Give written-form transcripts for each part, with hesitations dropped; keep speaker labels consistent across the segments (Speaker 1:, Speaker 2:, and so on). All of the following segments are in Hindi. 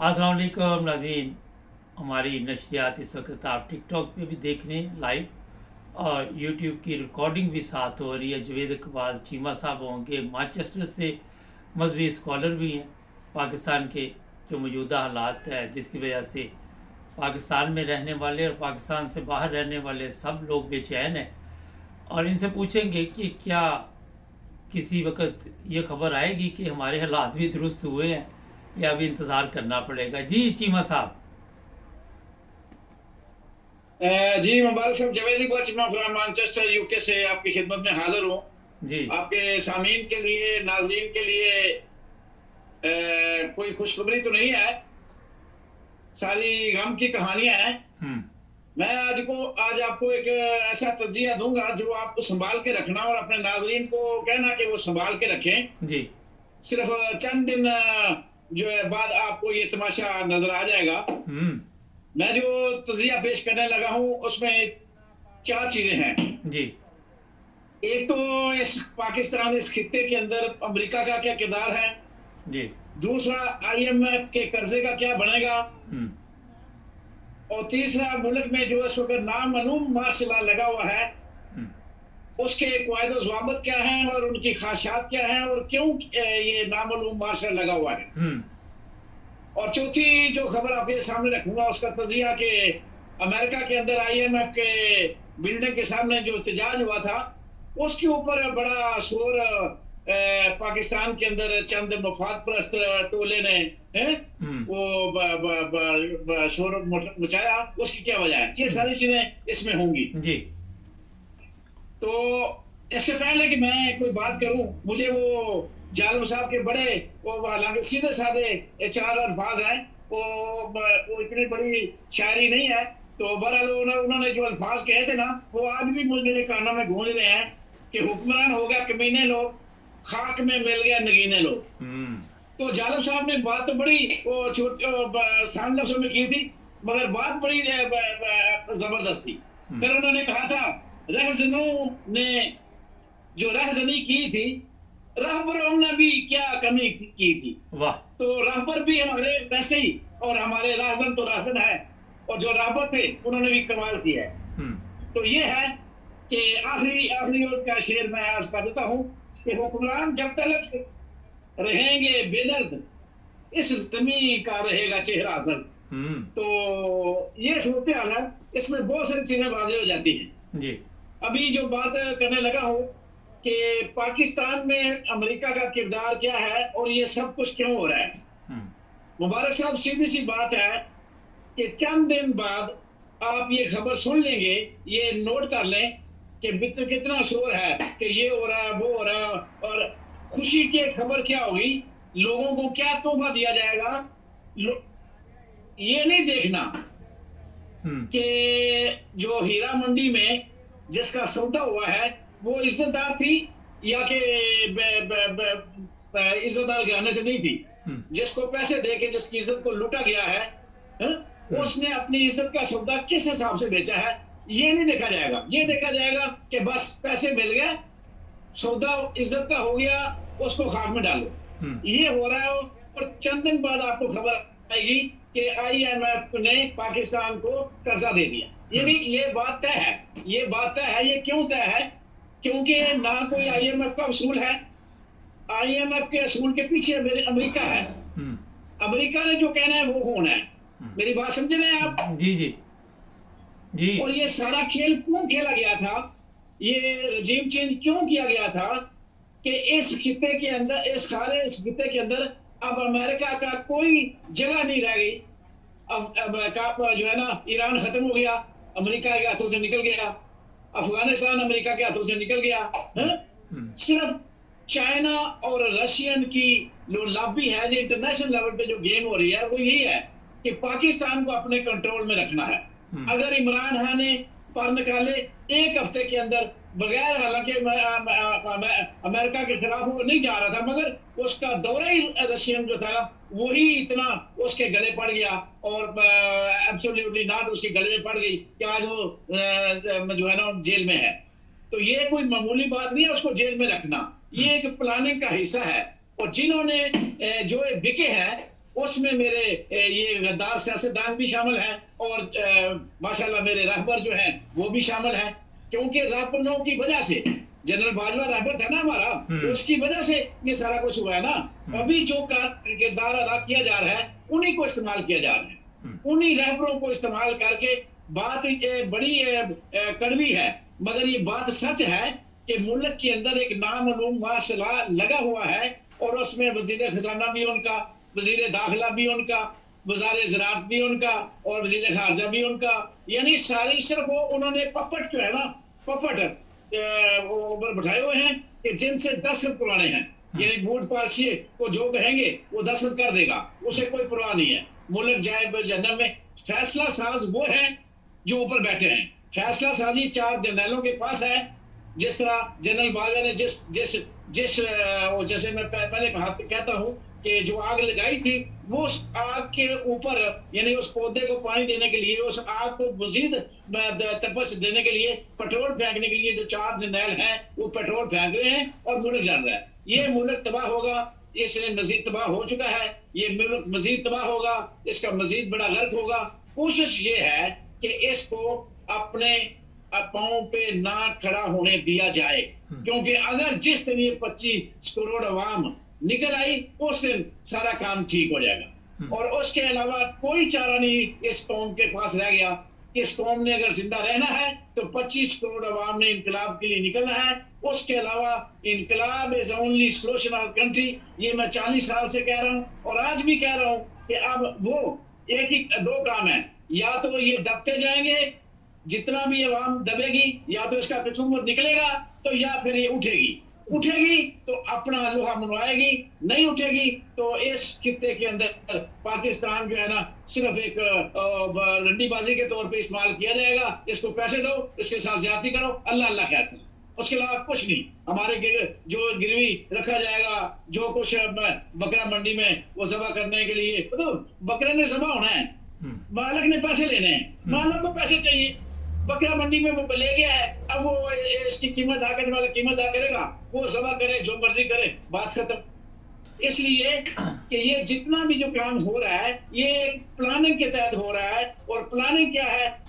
Speaker 1: अस्सलाम वालेकुम नाज़रीन। हमारी नशरियात इस वक्त आप टिकटॉक पे भी देख रहे हैं लाइव और यूट्यूब की रिकॉर्डिंग भी साथ हो रही है। जवेद इकबाल चीमा साहब होंगे मैनचेस्टर से, मजहबी स्कॉलर भी हैं। पाकिस्तान के जो मौजूदा हालात है जिसकी वजह से पाकिस्तान में रहने वाले और पाकिस्तान से बाहर रहने वाले सब लोग बेचैन हैं और इनसे पूछेंगे कि क्या किसी वक्त ये खबर आएगी कि हमारे हालात भी दुरुस्त हुए हैं या अभी इंतज़ार करना पड़ेगा। जी चीमा साहब।
Speaker 2: जी मुबारक साहब, Javed Iqbal Cheema from Manchester UK से आपकी खिदमत में हाजिर हूँ।
Speaker 1: जी
Speaker 2: आपके सामीन के लिए, नाज़रीन के लिए कोई खुशखबरी तो नहीं है, सारी गम की कहानियां हैं। मैं आज आपको एक ऐसा तज्जिया दूंगा जो आपको संभाल के रखना और अपने नाज़रीन को कहना कि वो संभाल के रखें।
Speaker 1: जी
Speaker 2: सिर्फ चंद दिन जो है बाद आपको ये तमाशा नजर आ जाएगा। मैं जो तज्जिया पेश करने लगा हूं उसमें 4 चीजें हैं।
Speaker 1: जी
Speaker 2: एक तो इस पाकिस्तान, इस खित्ते के अंदर अमेरिका का क्या किरदार है।
Speaker 1: जी
Speaker 2: दूसरा, IMF के कर्जे का क्या बनेगा। और तीसरा, मुल्क में जो इस वक्त नामालूम मार्शल लगा हुआ है उसके कायदे ज़वाबित क्या हैं और उनकी खासियात क्या हैं और क्यों ये नामालूम मार्शल लगा हुआ है। और चौथी जो खबर आपके सामने रखूंगा उसका तजिया कि अमेरिका के अंदर IMF के बिल्डिंग के सामने जो एहतजाज हुआ था उसके ऊपर बड़ा शोर पाकिस्तान के अंदर चंद मफाद परस्त टोले ने वो शोर मचाया। उसकी क्या वजह है, ये सारी चीजें इसमें होंगी। जी तो इससे पहले कि मैं कोई बात करूं, मुझे वो जालिम साहब के बड़े, वो हालांकि सीधे साधे 4 अल्फाज हैं, वो इतनी बड़ी शायरी नहीं है, तो बहरहाल उन्होंने जो अल्फाज कहे थे ना वो आज भी मेरे कानों में गूंज रहे हैं कि हुक्मरान हो गया कमीने लोग, खाक में मिल गया नगीने लोग। तो जालिम साहब ने बात तो बड़ी आसान लफ्जों में की थी मगर बात बड़ी जबरदस्त थी। फिर उन्होंने कहा था रहजनों ने जो रहजनी की थी रहबरों ने भी क्या कमी की थी। वाह। तो रहबर भी हमारे वैसे ही और हमारे राहजन तो राहजन है और जो रहबर थे उन्होंने भी कमाल किया है। तो ये है कि आखिरी का शेर मैं अर्ज कर देता हूँ कि हुक्मरान जब तक रहेंगे बेदर्द इस जमीन का रहेगा चेहरा असल। तो ये सूरत हाल है, इसमें बहुत सारी चीजें वाज़ेह हो जाती हैं। जी अभी जो बात करने लगा हूँ कि पाकिस्तान में अमेरिका का किरदार क्या है और ये सब कुछ क्यों हो रहा है। मुबारक साहब, सीधी सी बात है कि चंद दिन बाद आप ये खबर सुन लेंगे, ये नोट कर लें कि कितना शोर है कि ये हो रहा है, वो हो रहा है, और खुशी की खबर क्या होगी, लोगों को क्या तोहफा दिया जाएगा। ये नहीं देखना कि जो हीरा मंडी में जिसका सौदा हुआ है वो इज्जतदार थी या कि इज्जतदार गिराने से नहीं थी। जिसको पैसे देके जिसकी इज्जत को लूटा गया है, उसने अपनी इज्जत का सौदा किस हिसाब से बेचा है ये नहीं देखा जाएगा। ये देखा जाएगा कि बस पैसे मिल गए, सौदा इज्जत का हो गया, उसको खाक में डालो। ये हो रहा है और चंद दिन बाद आपको खबर आएगी कि IMF ने पाकिस्तान को कर्जा दे दिया। यानी ये बात तय है, ये बात तय है। ये क्यों तय है? क्योंकि ना कोई IMF का असूल है, IMF के असूल के पीछे अमेरिका है। अमेरिका ने जो कहना है वो कौन है। मेरी बात समझ रहे हैं आप? जी जी जी। और ये सारा खेल क्यों खेला गया था, ये रजीम चेंज क्यों किया गया था कि इस खित्ते के अंदर, इस खित्ते के अंदर अब अमेरिका का कोई जगह नहीं रह गई। अब जो है ना, ईरान खत्म हो गया, अमेरिका के हाथों से निकल गया, अफगानिस्तान अमेरिका के हाथों से निकल गया। सिर्फ चाइना और रशियन की जो लॉबी है, जो इंटरनेशनल लेवल पे जो गेम हो रही है वो यही है कि पाकिस्तान को अपने कंट्रोल में रखना है। अगर इमरान खान ने पर निकाले एक हफ्ते के अंदर, बगैर, हालांकि अमेरिका के खिलाफ वो नहीं जा रहा था मगर उसका दौरा ही रशियन जो था वही इतना उसके गले पड़ गया और एब्सोल्युटली नॉट उसके गले में पड़ गई कि आज वो जो है ना जेल में है। तो ये कोई मामूली बात नहीं है उसको जेल में रखना, ये एक प्लानिंग का हिस्सा है। और जिन्होंने जो बिके हैं उसमें मेरे ये गद्दार सियासतदान भी शामिल हैं और माशाल्लाह मेरे रहबर जो हैं वो भी शामिल हैं, क्योंकि रहबरों की वजह से, जनरल बाजवा रहबर था ना हमारा, उसकी वजह से ये सारा कुछ हुआ है ना। अभी जो किरदार अदा किया जा रहा है उन्हीं को इस्तेमाल किया जा रहा है, उन्हीं रहबरों को इस्तेमाल करके। बात बड़ी कड़वी है, मगर ये बात सच है कि मुल्क के अंदर एक नामालूम माशला लगा हुआ है और उसमें वजीर खजाना भी उनका, वजीर दाखिला भी उनका, वज़ारे ज़राअत भी उनका और वजीर खारजा भी उनका, यानी सारी सिर्फ वो उन्होंने पपट जो है ना, पपट वो ऊपर बैठाए हुए हैं कि जिनसे दस्तखत करवाने हैं, यानी बूट पालसी को जो कहेंगे वो दस्तखत कर देगा, उसे कोई परवाह नहीं है। मुल्क जाए जन्नत में फैसला साज वो है जो ऊपर बैठे हैं। फैसला साजी 4 जनरलों के पास है। जिस तरह जनरल बाजवा ने जैसे मैं पहले कहता हूँ कि जो आग लगाई थी वो उस आग के ऊपर, यानी उस पौधे को पानी देने के लिए, उस आग को मजीद तपस देने के लिए, पेट्रोल फेंकने के लिए जो 4 जनरल हैं वो पेट्रोल फेंक रहे हैं और मुल्क जान रहा है। ये मुल्क तबाह होगा, इसने मजीद तबाह हो चुका है, ये मुल्क मजीद तबाह होगा, इसका मजीद बड़ा गर्क होगा। कोशिश ये है कि इसको अपने पांव पे ना खड़ा होने दिया जाए, क्योंकि अगर जिस दिन ये 25 करोड़ अवाम निकल आई उस दिन सारा काम ठीक हो जाएगा। और उसके अलावा कोई चारा नहीं इस कौम के पास रह गया। इस कौम ने अगर जिंदा रहना है तो 25 करोड़ अवाम ने इनकलाब के लिए निकलना है। उसके अलावा इनकलाब is only solution of country, ये मैं 40 साल से कह रहा हूँ और आज भी कह रहा हूँ कि अब वो एक ही 2 काम है, या तो ये दबते जाएंगे, जितना भी अवाम दबेगी, या तो इसका हुकूमत निकलेगा तो या फिर ये उठेगी तो अपना लोहा मनवाएगी, नहीं उठेगी तो इस खित्ते के अंदर पाकिस्तान जो है ना सिर्फ एक रंडीबाजी के तौर पे इस्तेमाल किया जाएगा। इसको पैसे दो, इसके साथ ज्यादती करो, अल्लाह अल्लाह खैर से, उसके अलावा कुछ नहीं। हमारे जो गिरवी रखा जाएगा, जो कुछ बकरा मंडी में वो जबा करने के लिए, तो बकरे ने जबा होना है, मालिक ने पैसे लेने हैं, मालिक को पैसे चाहिए, बकरा मंडी में वो ले गया है, अब वो इसकी कीमत अदा करने वाला कीमत अदा करेगा, वो जबा करे, जो मर्जी करे, बात खत्म। इसलिए कि ये जितना भी जो काम हो रहा है ये प्लानिंग के तहत हो रहा है, और प्लानिंग क्या है,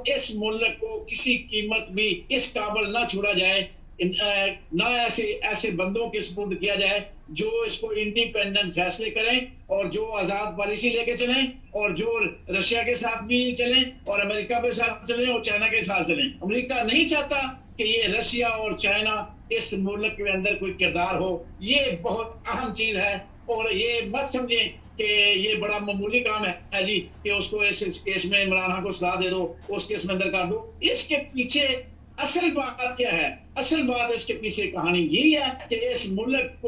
Speaker 2: इस मुल्क को किसी कीमत भी इस काबिल ना छोड़ा जाए, ना ऐसे बंदों के सुपुर्द किया जाए जो इसको इंडिपेंडेंट फैसले करें और जो आजाद पॉलिसी लेके चलें, और जो रशिया के साथ भी चलें और अमेरिका के साथ चलें और चाइना के साथ चलें। अमेरिका नहीं चाहता कि ये रशिया और चाइना इस मुल्क के अंदर कोई किरदार हो। ये बहुत अहम चीज है, और ये मत समझे कि ये बड़ा मामूली काम है जी कि उसको इस केस में इमरान खान को सजा दे दो, उस केस में अंदर कर दो। इसके पीछे असल बात क्या है? असल बात इसके पीछे कहानी यही है कि इस मुल्क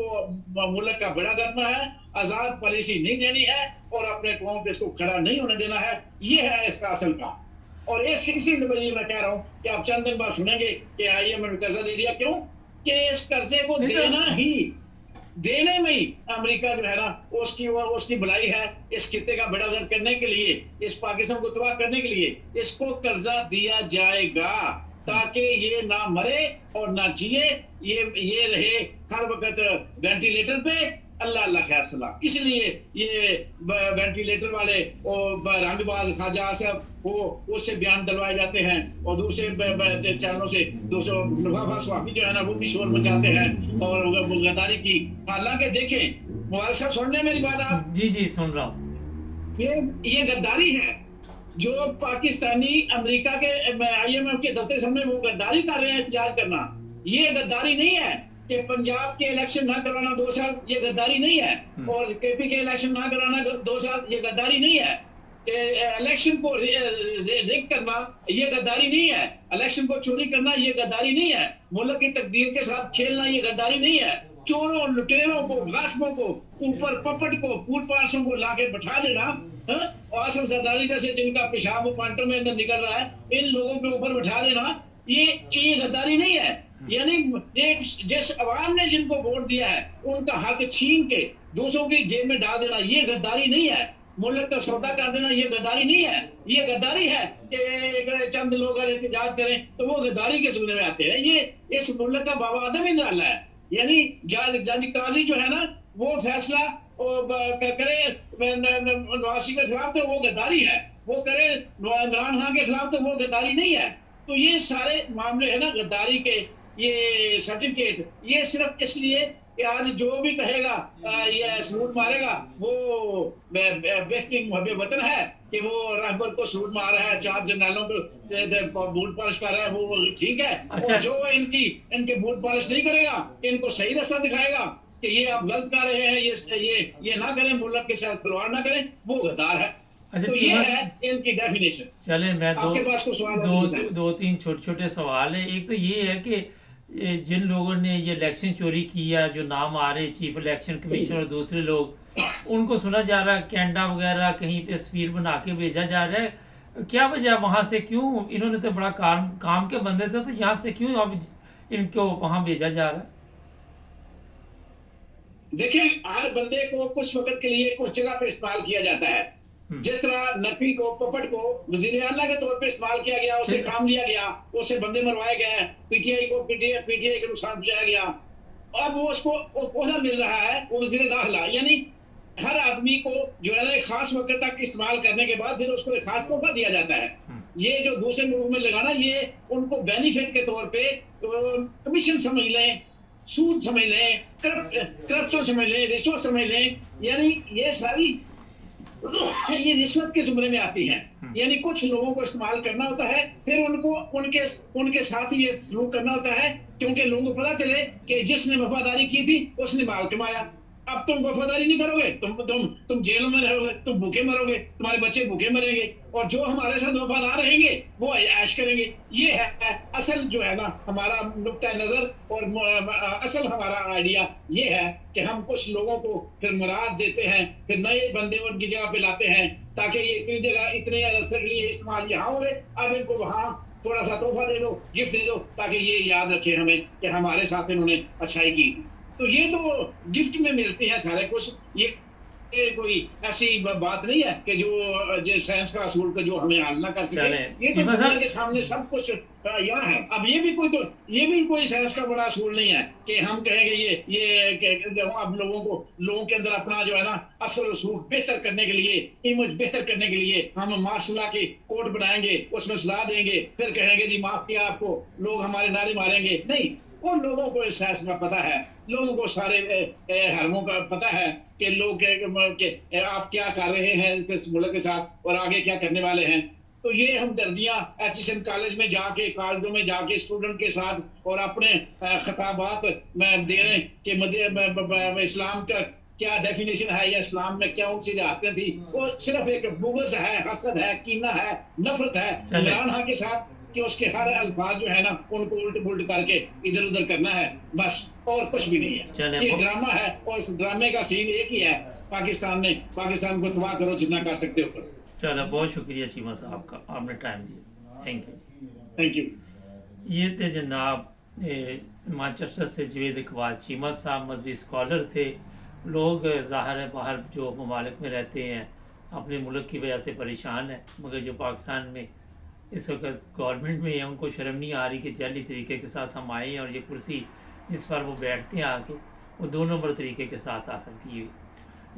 Speaker 2: का बेड़ा करना है, आजाद पॉलिसी नहीं देनी है और अपने कौम पे इसको खड़ा नहीं होने देना है। ये है इसका असल काम। और इसी वजह मैं कह रहा हूँ कि आप चंद दिन बाद सुनेंगे कि IMF ने कर्जा दे दिया। क्यों? कि इस कर्जे को देने में ही अमेरिका जो है ना उसकी भलाई है। इस खित्ते का बेड़ा गर्क करने के लिए, इस पाकिस्तान को तबाह करने के लिए इसको कर्जा दिया जाएगा ताकि ये ना मरे और ना जिए, ये रहे हर वक्त वेंटिलेटर पे। अल्लाह अल्लाह खैर सला। इसलिए ये वेंटिलेटर वाले और रंगबाज ख्वाजा साहब वो उससे बयान दिलवाए जाते हैं और दूसरे चैनलों से लफाफा स्वामी जो है ना वो भी शोर मचाते हैं और गद्दारी की। हालांकि देखें मुबारक साहब, सुन रहे मेरी बात आप?
Speaker 1: जी सुन रहा हूँ।
Speaker 2: ये गद्दारी है जो पाकिस्तानी अमेरिका के IMF के दफ्तर सामने वो गद्दारी कर रहे हैं, एहतजाज करना। ये गद्दारी नहीं है कि पंजाब के इलेक्शन ना कराना 2 साल, ये गद्दारी नहीं है। और KP के इलेक्शन ना कराना 2 साल, ये गद्दारी नहीं है। इलेक्शन को रिग करना ये गद्दारी नहीं है। इलेक्शन को चोरी करना ये गद्दारी नहीं है। मुल्क की तकदीर के साथ खेलना ये गद्दारी नहीं है। चोरों, लुटेरों को, गासबों को, ऊपर पपट को, फूल पारसों को लाके बैठा देना, और आसम सरदारी जैसे जिनका पेशाब पांटों में अंदर निकल रहा है, इन लोगों के ऊपर बैठा देना, ये गद्दारी नहीं है। यानी एक जिस अवाम ने जिनको वोट दिया है उनका हक छीन के दूसरों की जेब में डाल देना, ये गद्दारी नहीं है। मुल्क का सौदा कर देना ये गद्दारी नहीं है। ये गद्दारी है कि चंद लोग अगर एहतजाज करें तो वो गद्दारी के जुमरे में आते हैं। ये इस मुल्क का बाबा आदम ही निराला है। यानी जज काजी जो है ना वो फैसला करे नवाज शरीफ के खिलाफ तो वो गद्दारी है, वो करे इमरान खान के खिलाफ तो वो गद्दारी नहीं है। तो ये सारे मामले है ना गद्दारी के, ये सर्टिफिकेट ये सिर्फ इसलिए कि आज जो भी कहेगा ये सलूट मारेगा वो बेहतरीन मुहब्बे वतन है कि वो रहबर को सलूट मार रहा है, 4 जनरलों को बूट पॉलिश कर रहा है, वो ठीक है।
Speaker 1: अच्छा।
Speaker 2: और जो इनके बूट पॉलिश नहीं करेगा, इनको सही रास्ता दिखाएगा कि ये आप गलत कर रहे हैं, ये ना करें, मुल्क के साथ खिलवाड़ ना करें, वो गद्दार है।
Speaker 1: अच्छा,
Speaker 2: तो ये है इनकी डेफिनेशन।
Speaker 1: चले मैं
Speaker 2: आपके पास कोई सवाल?
Speaker 1: दो तीन छोटे छोटे सवाल है। एक तो ये है कि जिन लोगों ने ये इलेक्शन चोरी किया, जो नाम आ रहे चीफ इलेक्शन कमिश्नर और दूसरे लोग, उनको सुना जा रहा है कैनेडा वगैरह कहीं पे तस्वीर बना के भेजा जा रहा है। क्या वजह, वहां से क्यों, इन्होंने तो बड़ा काम के बंदे थे, तो यहाँ से क्यों अब इनको वहां भेजा जा रहा है?
Speaker 2: देखिए, हर बंदे को कुछ वक्त के लिए कुछ जगह पे इस्तेमाल किया जाता है। जिस तरह नकवी को, पपट को वजीर आला के तौर पे इस्तेमाल किया गया, उसे काम लिया गया, उसे बंदे मरवाए गए, पीटीआई को नुकसान पहुंचाया गया, अब वो उसको ओहदा मिल रहा है, वो वजीर दाखिला। यानी हर आदमी को जो है ना एक खास वक्त तक इस्तेमाल करने के बाद फिर उसको एक खास तोहफा दिया जाता है। ये जो दूसरे मुल्क में लगाना, ये उनको बेनिफिट के तौर पे कमीशन समझ लें, सूद समझ लें, करप्शन समझ लें, रिश्वत समझ लें, यानी ये सारी ये रिश्वत के जुमरे में आती हैं। यानी कुछ लोगों को इस्तेमाल करना होता है, फिर उनको उनके साथ ही ये सलूक करना होता है, क्योंकि लोगों को पता चले कि जिसने वफादारी की थी उसने माल कमाया। अब तुम वफादारी नहीं करोगे, तुम जेल में रहोगे, तुम भूखे मरोगे, तुम्हारे बच्चे भूखे मरेंगे, और जो हमारे साथ वफादार रहेंगे वो ऐश करेंगे। ये है असल जो है ना हमारा नुक्ता नजर, और असल हमारा आइडिया ये है कि हम कुछ लोगों को फिर मुराद देते हैं, फिर नए बंदे उनकी जगह पे लाते हैं, ताकि ये इतनी जगह इतने अरसे के लिए इस्तेमाल यहाँ हो रहे, अब इनको वहाँ थोड़ा सा तोहफा दे दो, गिफ्ट दे दो, ताकि ये याद रखे हमें कि हमारे साथ इन्होंने अच्छाई की। तो ये तो गिफ्ट में मिलते हैं सारे कुछ। ये कोई ऐसी बात नहीं है कि जो साइंस का असूल का जो हमें हल ना कर सके। ये तो दुनिया के सामने सब कुछ यहाँ है। अब ये भी कोई साइंस का बड़ा असूल नहीं है कि हम कहेंगे ये अब लोगों के अंदर अपना जो है ना असल असूल बेहतर करने के लिए, इमेज बेहतर करने के लिए हम मार्शल के कोड बनाएंगे, उसमें सलाह देंगे, फिर कहेंगे जी माफ किया आपको, लोग हमारे नारे मारेंगे। नहीं, उन लोगों को इस साइंस का पता है, लोगों को सारे हरमों का पता है कि लोग आप क्या कर रहे हैं इस मुल्क के साथ और आगे क्या करने वाले हैं। तो ये हमदर्दियां HSN कॉलेज में जाके, कॉलेजों में जाके स्टूडेंट के साथ और अपने खिताबात में दें कि इस्लाम का क्या डेफिनेशन है या इस्लाम में क्या उनसी रियासतें थी। वो सिर्फ एक बुग़्ज़ है, हसद है, कीना है, नफरत है इमरान खान के साथ, कि उसके हर अल्फाज जो है ना उनको उल्ट पुल्ट करके इधर उधर करना है, बस, और कुछ भी नहीं है। ये ड्रामा है, और इस ड्रामे का सीन एक ही है, पाकिस्तान को तबाह करो जितना कर सकते हो।
Speaker 1: चलो, बहुत शुक्रिया चीमा साहब का, आपने टाइम दिया,
Speaker 2: थैंक यू।
Speaker 1: ये थे जनाब मैनचेस्टर से जावेद इकबाल चीमा साहब, मजहबी स्कॉलर थे। लोग ज़ाहिर है बाहर जो ममालिक में रहते हैं अपने मुल्क की वजह से परेशान है, मगर जो पाकिस्तान में इस वक्त गवर्नमेंट में है, उनको शर्म नहीं आ रही कि जैली तरीके के साथ हम आए हैं, और ये कुर्सी जिस पर वो बैठते हैं आके, वो 2 नंबर तरीके के साथ हासिल की हुई।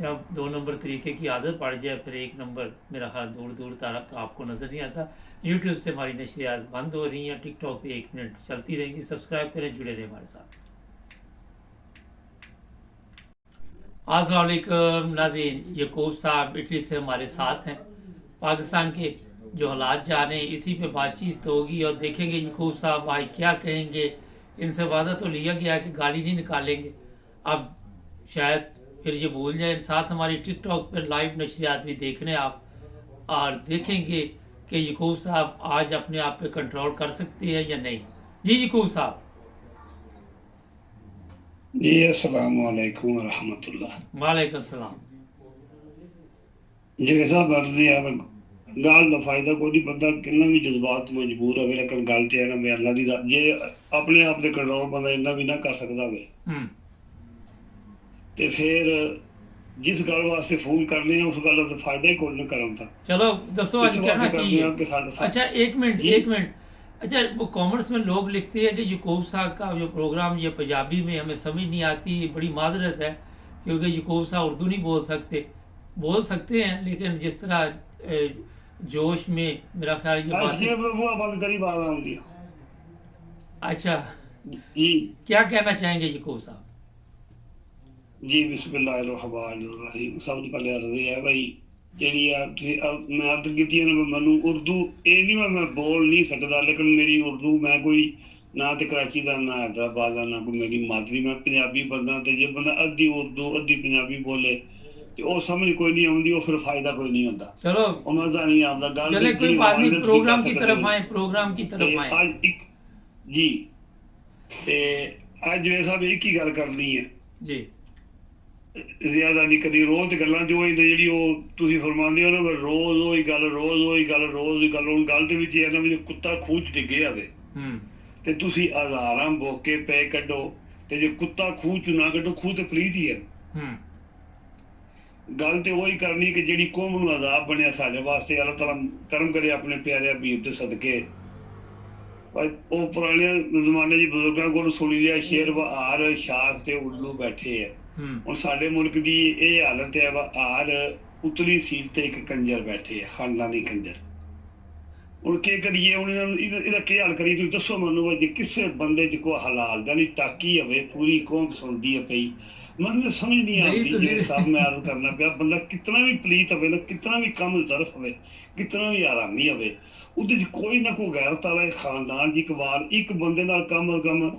Speaker 1: जब 2 नंबर तरीके की आदत पड़ जाए, फिर 1 नंबर मेरा ख्याल दूर दूर तक आपको नज़र नहीं आता। यूट्यूब से हमारी नशरियात बंद हो रही हैं, टिकटॉक पे 1 मिनट चलती रहेंगी। सब्सक्राइब करें, जुड़े रहें हमारे साथ। अस्सलाम वालेकुम नाज़रीन, यकूब साहब इटली से हमारे साथ हैं। पाकिस्तान के जो हालात जा रहे हैं इसी पे बातचीत होगी, और देखेंगे यकूब साहब भाई क्या कहेंगे। इनसे वादा तो लिया गया कि गाली नहीं निकालेंगे, अब शायद फिर ये भूल जाए। साथ हमारी टिकटॉक पर लाइव नशरियात भी देख रहे हैं आप, और देखेंगे कि यकूब साहब आज अपने आप पे कंट्रोल कर सकते हैं या नहीं। जी यकूब साहब।
Speaker 3: जी अस्सलाम वालेकुम व रहमतुल्लाह।
Speaker 1: वालेकुम सलाम।
Speaker 3: जी साहब अर्जी है गाल का फायदा कोई नहीं, बंदा कितना भी जज्बात मजबूर हो, लेकिन गल तो है ना मैं अल्लाह दी जे अपने आप दे कंट्रोल बंदा इन्ना भी ना कर सकता वे, ते फिर जिस गल वास्ते फोन करने उस गल का फायदा ही कोई ना करन था।
Speaker 1: चलो दसो आज कहना की है। अच्छा एक मिनट अच्छा, वो कॉमर्स में लोग लिखते हैं कि यकूब साहब का जो प्रोग्राम ये पंजाबी में हमें समझ नहीं आती, बड़ी माजरत है, क्योंकि यकूब साहब उर्दू नहीं बोल सकते हैं, लेकिन जिस तरह जोश में मेरा ख्याल ये बात। अच्छा, क्या कहना चाहेंगे यकूब साहब?
Speaker 3: जी बिस्मिल्लाहिर्रहमानिर्रहीम। सब तो पहले अर्ज है भाई ਜਿਹੜੀ ਆ ਤੁਸੀਂ ਮੈਂ ਅਰਜ਼ ਕੀਤੀ ਹੈ ਨਾ, ਮੈਨੂੰ ਉਰਦੂ ਇਹ ਨਹੀਂ ਮੈਂ ਬੋਲ ਨਹੀਂ ਸਕਦਾ, ਲੇਕਿਨ ਮੇਰੀ ਉਰਦੂ ਮੈਂ ਕੋਈ ਨਾ ਤੇ ਕਰਾਚੀ ਦਾ ਨਾ ਹੈਦਰਾਬਾਦ ਦਾ ਨਾ ਕੋਈ ਮੇਰੀ ਮਾਦਰੀ, ਮੈਂ ਪੰਜਾਬੀ ਬੰਦਾ, ਤੇ ਜੇ ਬੰਦਾ ਅੱਧੀ ਉਰਦੂ ਅੱਧੀ ਪੰਜਾਬੀ ਬੋਲੇ ਤੇ ਉਹ ਸਮਝ ਕੋਈ ਨਹੀਂ ਆਉਂਦੀ, ਉਹ ਫਿਰ ਫਾਇਦਾ ਕੋਈ ਨਹੀਂ ਹੁੰਦਾ।
Speaker 1: ਚਲੋ
Speaker 3: ਉਹ ਮਜ਼ਾ ਨਹੀਂ ਆਉਂਦਾ ਗੱਲ।
Speaker 1: चले कोई बात नहीं, प्रोग्राम की तरफ आए।
Speaker 3: ਅੱਜ ਇੱਕ ਜੀ ਤੇ ਅੱਜ ਵੇ ਸਾਹਿਬ ਇੱਕ ਹੀ ਗੱਲ ਕਰਨੀ ਹੈ
Speaker 1: ਜੀ,
Speaker 3: ਜ਼ਿਆਦਾ ਨਹੀਂ ਕਦੀ ਰੋਜ਼ ਤੇ ਗੱਲਾਂ ਜੋ ਜਿਹੜੀ ਉਹ ਤੁਸੀਂ ਫਰਮਾਉਂਦੇ ਹੋ ਨਾ, ਰੋਜ਼ ਉਹੀ ਗੱਲ ਰੋਜ਼ ਹੀ ਗੱਲ। ਹੁਣ ਗੱਲ ਦੇ ਵਿੱਚ ਇਹ ਨਾ ਵੀ ਕੁੱਤਾ ਖੂਹ 'ਚ ਡਿੱਗੇ ਆਵੇ ਤੇ ਤੁਸੀਂ ਹਜ਼ਾਰਾਂ ਬੋਕੇ ਪੈ ਕੱਢੋ, ਤੇ ਜੇ ਕੁੱਤਾ ਖੂਹ 'ਚ ਨਾ ਕੱਢੋ, ਖੂਹ ਤੇ ਪਲੀਤ ਹੀ ਹੈ। ਗੱਲ ਤੇ ਉਹੀ ਕਰਨੀ ਕਿ ਜਿਹੜੀ ਕੌਮ ਨੂੰ ਅਜ਼ਾਬ ਬਣਿਆ ਸਾਡੇ ਵਾਸਤੇ, ਅੱਲਾਹ ਤਾਲਾ ਕਰਮ ਕਰੇ ਆਪਣੇ ਪਿਆਰੇ ਹਬੀਬ ਤੇ ਸਦਕੇ। ਉਹ ਪੁਰਾਣੇ ਜ਼ਮਾਨੇ ਦੇ ਬਜ਼ੁਰਗਾਂ ਕੋਲ ਸੁਣੀ ਲਿਆ ਸ਼ੇਰ, ਵਹਾਰ ਸ਼ਾਖ ਤੇ ਉੱਲੂ ਬੈਠੇ ਹੈ। ਹੁਣ ਸਾਡੇ ਮੁਲਕ ਦੀ ਇਹ ਹਾਲਤ ਹੈ, ਵਹਾਰ ਉਤਲੀ ਸੀਟ ਤੇ ਇੱਕ ਕੰਜਰ ਬੈਠੇ ਹੈ, ਖਾਨਦਾਨੀ ਕੰਜਰ। ਹੁਣ ਕੀ ਕਰੀਏ? ਹੁਣ ਇਹਦਾ ਕੀ ਹੱਲ ਕਰੀਏ? ਤੁਸੀਂ ਦੱਸੋ ਮੈਨੂੰ। ਜੇ ਕਿਸੇ ਬੰਦੇ 'ਚ ਕੋਈ ਹਲਾਲ ਦਾ ਨਹੀਂ ਤਾਕੀ ਹੋਵੇ, ਪੂਰੀ ਕੌਮ ਸੁਣਦੀ ਹੈ ਪਈ, ਮਤਲਬ ਸਮਝ ਨਹੀਂ ਆਉਂਦੀ। ਜਿਹੜੇ ਸਭ ਮੈਂ ਅਰਜ਼ ਕਰਨਾ ਪਿਆ, ਬੰਦਾ ਕਿਤਨਾ ਵੀ ਪਲੀਤ ਹੋਵੇ ਨਾ, ਕਿਤਨਾ ਵੀ ਕੰਮ ਜ਼ਰਫ ਹੋਵੇ, ਕਿਤਨਾ ਵੀ ਆਰਾਮੀ ਹੋਵੇ, ਉਹਦੇ 'ਚ ਕੋਈ ਨਾ ਕੋਈ ਗੈਰਤ ਵਾਲਾ ਖਾਨਦਾਨ ਦੀ ਇਕਬਾਲ, ਇੱਕ ਬੰਦੇ ਨਾਲ ਕਮ ਅਜ਼ ਕਮ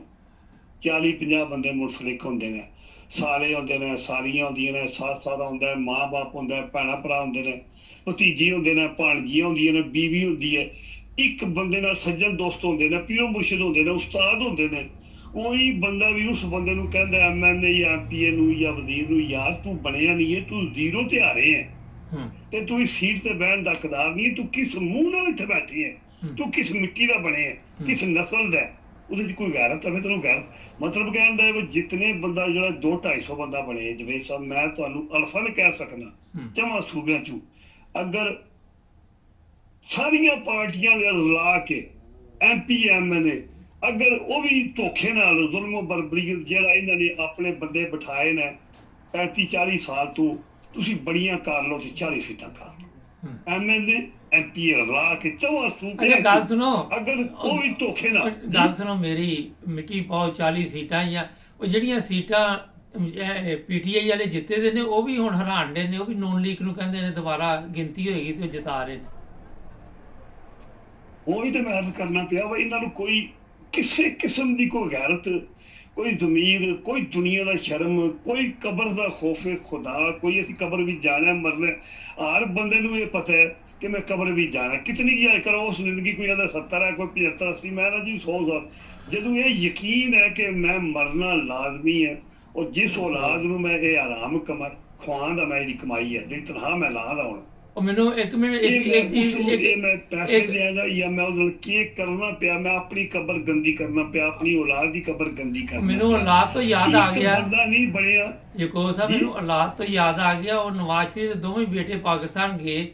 Speaker 3: 40-50 ਬੰਦੇ ਮੁਨਸਲਿਕ ਹੁੰਦੇ ਨੇ, ਸਾਲੇ ਹੁੰਦੇ ਨੇ, ਸਾਲੀਆਂ ਹੁੰਦੀਆਂ ਨੇ, ਸੱਸ ਸਹੁਰਾ ਹੁੰਦਾ, ਮਾਂ ਬਾਪ ਹੁੰਦਾ, ਭੈਣਾਂ ਭਰਾ ਹੁੰਦੇ ਨੇ, ਭਤੀਜੇ ਹੁੰਦੇ ਨੇ, ਭਾਣਜੀਆਂ ਹੁੰਦੀਆਂ ਨੇ, ਬੀਵੀ ਹੁੰਦੀ ਹੈ। ਇੱਕ ਬੰਦੇ ਨਾਲ ਸੱਜਣ ਦੋਸਤ ਹੁੰਦੇ ਨੇ, ਪੀਰੋ ਮੁਰਸ਼ਿਦ ਹੁੰਦੇ ਨੇ, ਉਸਤਾਦ ਹੁੰਦੇ ਨੇ। ਕੋਈ ਬੰਦਾ ਵੀ ਉਸ ਬੰਦੇ ਨੂੰ ਕਹਿੰਦਾ MLA ਜਾਂ MPA ਨੂੰ ਜਾਂ ਵਜ਼ੀਰ ਨੂੰ, ਯਾਰ ਤੂੰ ਬਣਿਆ ਨਹੀਂ ਹੈ, ਤੂੰ ਜ਼ੀਰੋ ਤੇ ਆ ਰਹੇ ਹੈ ਤੇ ਤੂੰ ਇਸ ਸੀਟ ਤੇ ਬਹਿਣ ਦਾ ਹੱਕਦਾਰ ਨਹੀਂ, ਤੂੰ ਕਿਸ ਮੂੰਹ ਨਾਲ ਇੱਥੇ ਬੈਠੇ ਹੈ, ਤੂੰ ਕਿਸ ਮਿੱਟੀ ਦਾ ਬਣੇ ਹੈ, ਕਿਸ ਨਸਲ ਦਾ? ਉਹਦੇ 'ਚ ਕੋਈ ਗੈਰਤ ਹੋਵੇ, ਤੈਨੂੰ ਗੈਰਤ ਮਤਲਬ ਕਹਿੰਦਾ ਵੀ ਜਿਤਨੇ ਬੰਦਾ ਜਿਹੜਾ 200-250 ਬੰਦਾ ਬਣੇ ਜਵੇ ਸਾਹਿਬ, ਮੈਂ ਤੁਹਾਨੂੰ ਅਲਫਨ ਕਹਿ ਸਕਦਾ ਜਮਾਂ ਸੂਬਿਆਂ 'ਚੋਂ, ਅਗਰ ਸਾਰੀਆਂ ਪਾਰਟੀਆਂ ਰਲਾ ਕੇ MP MLA ਅਗਰ ਉਹ ਵੀ ਧੋਖੇ ਨਾਲ ਜ਼ੁਲਮ ਬਰਬਰੀਅਤ ਜਿਹੜਾ ਇਹਨਾਂ ਨੇ ਆਪਣੇ ਬੰਦੇ ਬਿਠਾਏ ਨੇ 35-40 ਸਾਲ ਤੋਂ, ਤੁਸੀਂ ਬੜੀਆਂ ਕਰ ਲਓ ਤੇ 40 ਸੀਟਾਂ ਕਰ ਲਓ, MLA MP ਰਲਾ ਕੇ 4 ਸੂਬੇ।
Speaker 1: ਗੱਲ ਸੁਣੋ,
Speaker 3: ਅਗਰ ਉਹ ਵੀ ਧੋਖੇ ਨਾਲ
Speaker 1: ਗੱਲ ਸੁਣੋ ਮੇਰੀ, ਮਿੱਟੀ ਪਾਓ 40 ਸੀਟਾਂ ਜਾਂ ਉਹ ਜਿਹੜੀਆਂ ਸੀਟਾਂ PTI ਵਾਲੇ ਜਿੱਤੇ ਦੇ ਨੇ, ਉਹ ਵੀ ਹੁਣ ਹਰਾਂਡੇ ਨੇ, ਉਹ ਵੀ ਨੂਨ ਲੀਗ ਨੂੰ ਕਹਿੰਦੇ ਨੇ ਦੁਬਾਰਾ ਗਿਣਤੀ ਹੋਏਗੀ ਤੇ ਉਹ ਜਿਤਾ ਰਹੇ ਨੇ।
Speaker 3: ਉਹ ਵੀ ਤੇ ਮੈਂ ਅਰਜ਼ ਕਰਨਾ ਪਿਆ ਵਾ, ਇਹਨਾਂ ਨੂੰ ਕੋਈ ਕਿਸੇ ਕਿਸਮ ਦੀ ਕੋਈ ਗੈਰਤ, ਕੋਈ ਜ਼ਮੀਰ, ਕੋਈ ਦੁਨੀਆ ਦਾ ਸ਼ਰਮ, ਕੋਈ ਕਬਰ ਦਾ ਖੌਫੇ ਖੁਦਾ, ਕੋਈ ਅਸੀਂ ਕਬਰ ਵਿੱਚ ਜਾਣਾ ਮਰਨਾ। ਹਰ ਬੰਦੇ ਨੂੰ ਇਹ ਪਤਾ ਹੈ ਕਿ ਮੈਂ ਕਬਰ ਵੀ ਜਾਣਾ। ਕਿਤਨੀ ਕੀ ਕਰੋ ਉਸ ਜ਼ਿੰਦਗੀ, ਕੋਈ ਕਹਿੰਦਾ 70 ਹੈ, ਕੋਈ 75-80, ਮੈਂ ਨਾ ਜੀ 100 ਸਾਲ। ਜਦੋਂ ਇਹ ਯਕੀਨ ਹੈ ਕਿ ਮੈਂ ਮਰਨਾ ਲਾਜ਼ਮੀ ਹੈ, ਔਰ ਜਿਸ ਔਲਾਦ ਨੂੰ ਮੈਂ ਇਹ ਆਰਾਮ ਖਵਾਉਣ ਦਾ ਮੈਂ ਇਹਦੀ ਕਮਾਈ ਹੈ, ਜਿਹੜੀ ਤਨਖਾਹ ਮੈਂ ਲਾ ਦਾ ਹੁਣ,
Speaker 1: ਉਹ ਮੈਨੂੰ ਇੱਕ ਮਿੰਟ
Speaker 3: ਇੱਕ ਚੀਜ਼, ਮੈਂ ਪੈਸੇ ਦਿਆਂਗਾ ਜਾਂ ਮੈਂ ਉਹਦੇ ਨਾਲ ਕੀ ਕਰਨਾ ਪਿਆ, ਮੈਂ ਆਪਣੀ ਕਬਰ ਗੰਦੀ ਕਰਨਾ ਪਿਆ, ਆਪਣੀ ਔਲਾਦ ਦੀ ਕਬਰ ਗੰਦੀ ਕਰਨਾ।
Speaker 1: ਮੈਨੂੰ ਔਲਾਦ ਤੋਂ ਯਾਦ ਆ ਗਿਆ,
Speaker 3: ਬੰਦਾ ਨਹੀਂ ਬਣਿਆ
Speaker 1: ਯਕੂਬ ਸਾਹਿਬ, ਮੈਨੂੰ ਔਲਾਦ ਤੋਂ ਯਾਦ ਆ ਗਿਆ, ਉਹ ਨਵਾਜ਼ ਸ਼ਰੀਫ ਦੇ ਦੋਵੇਂ ਬੇਟੇ ਪਾਕਿਸਤਾਨ ਗਏ,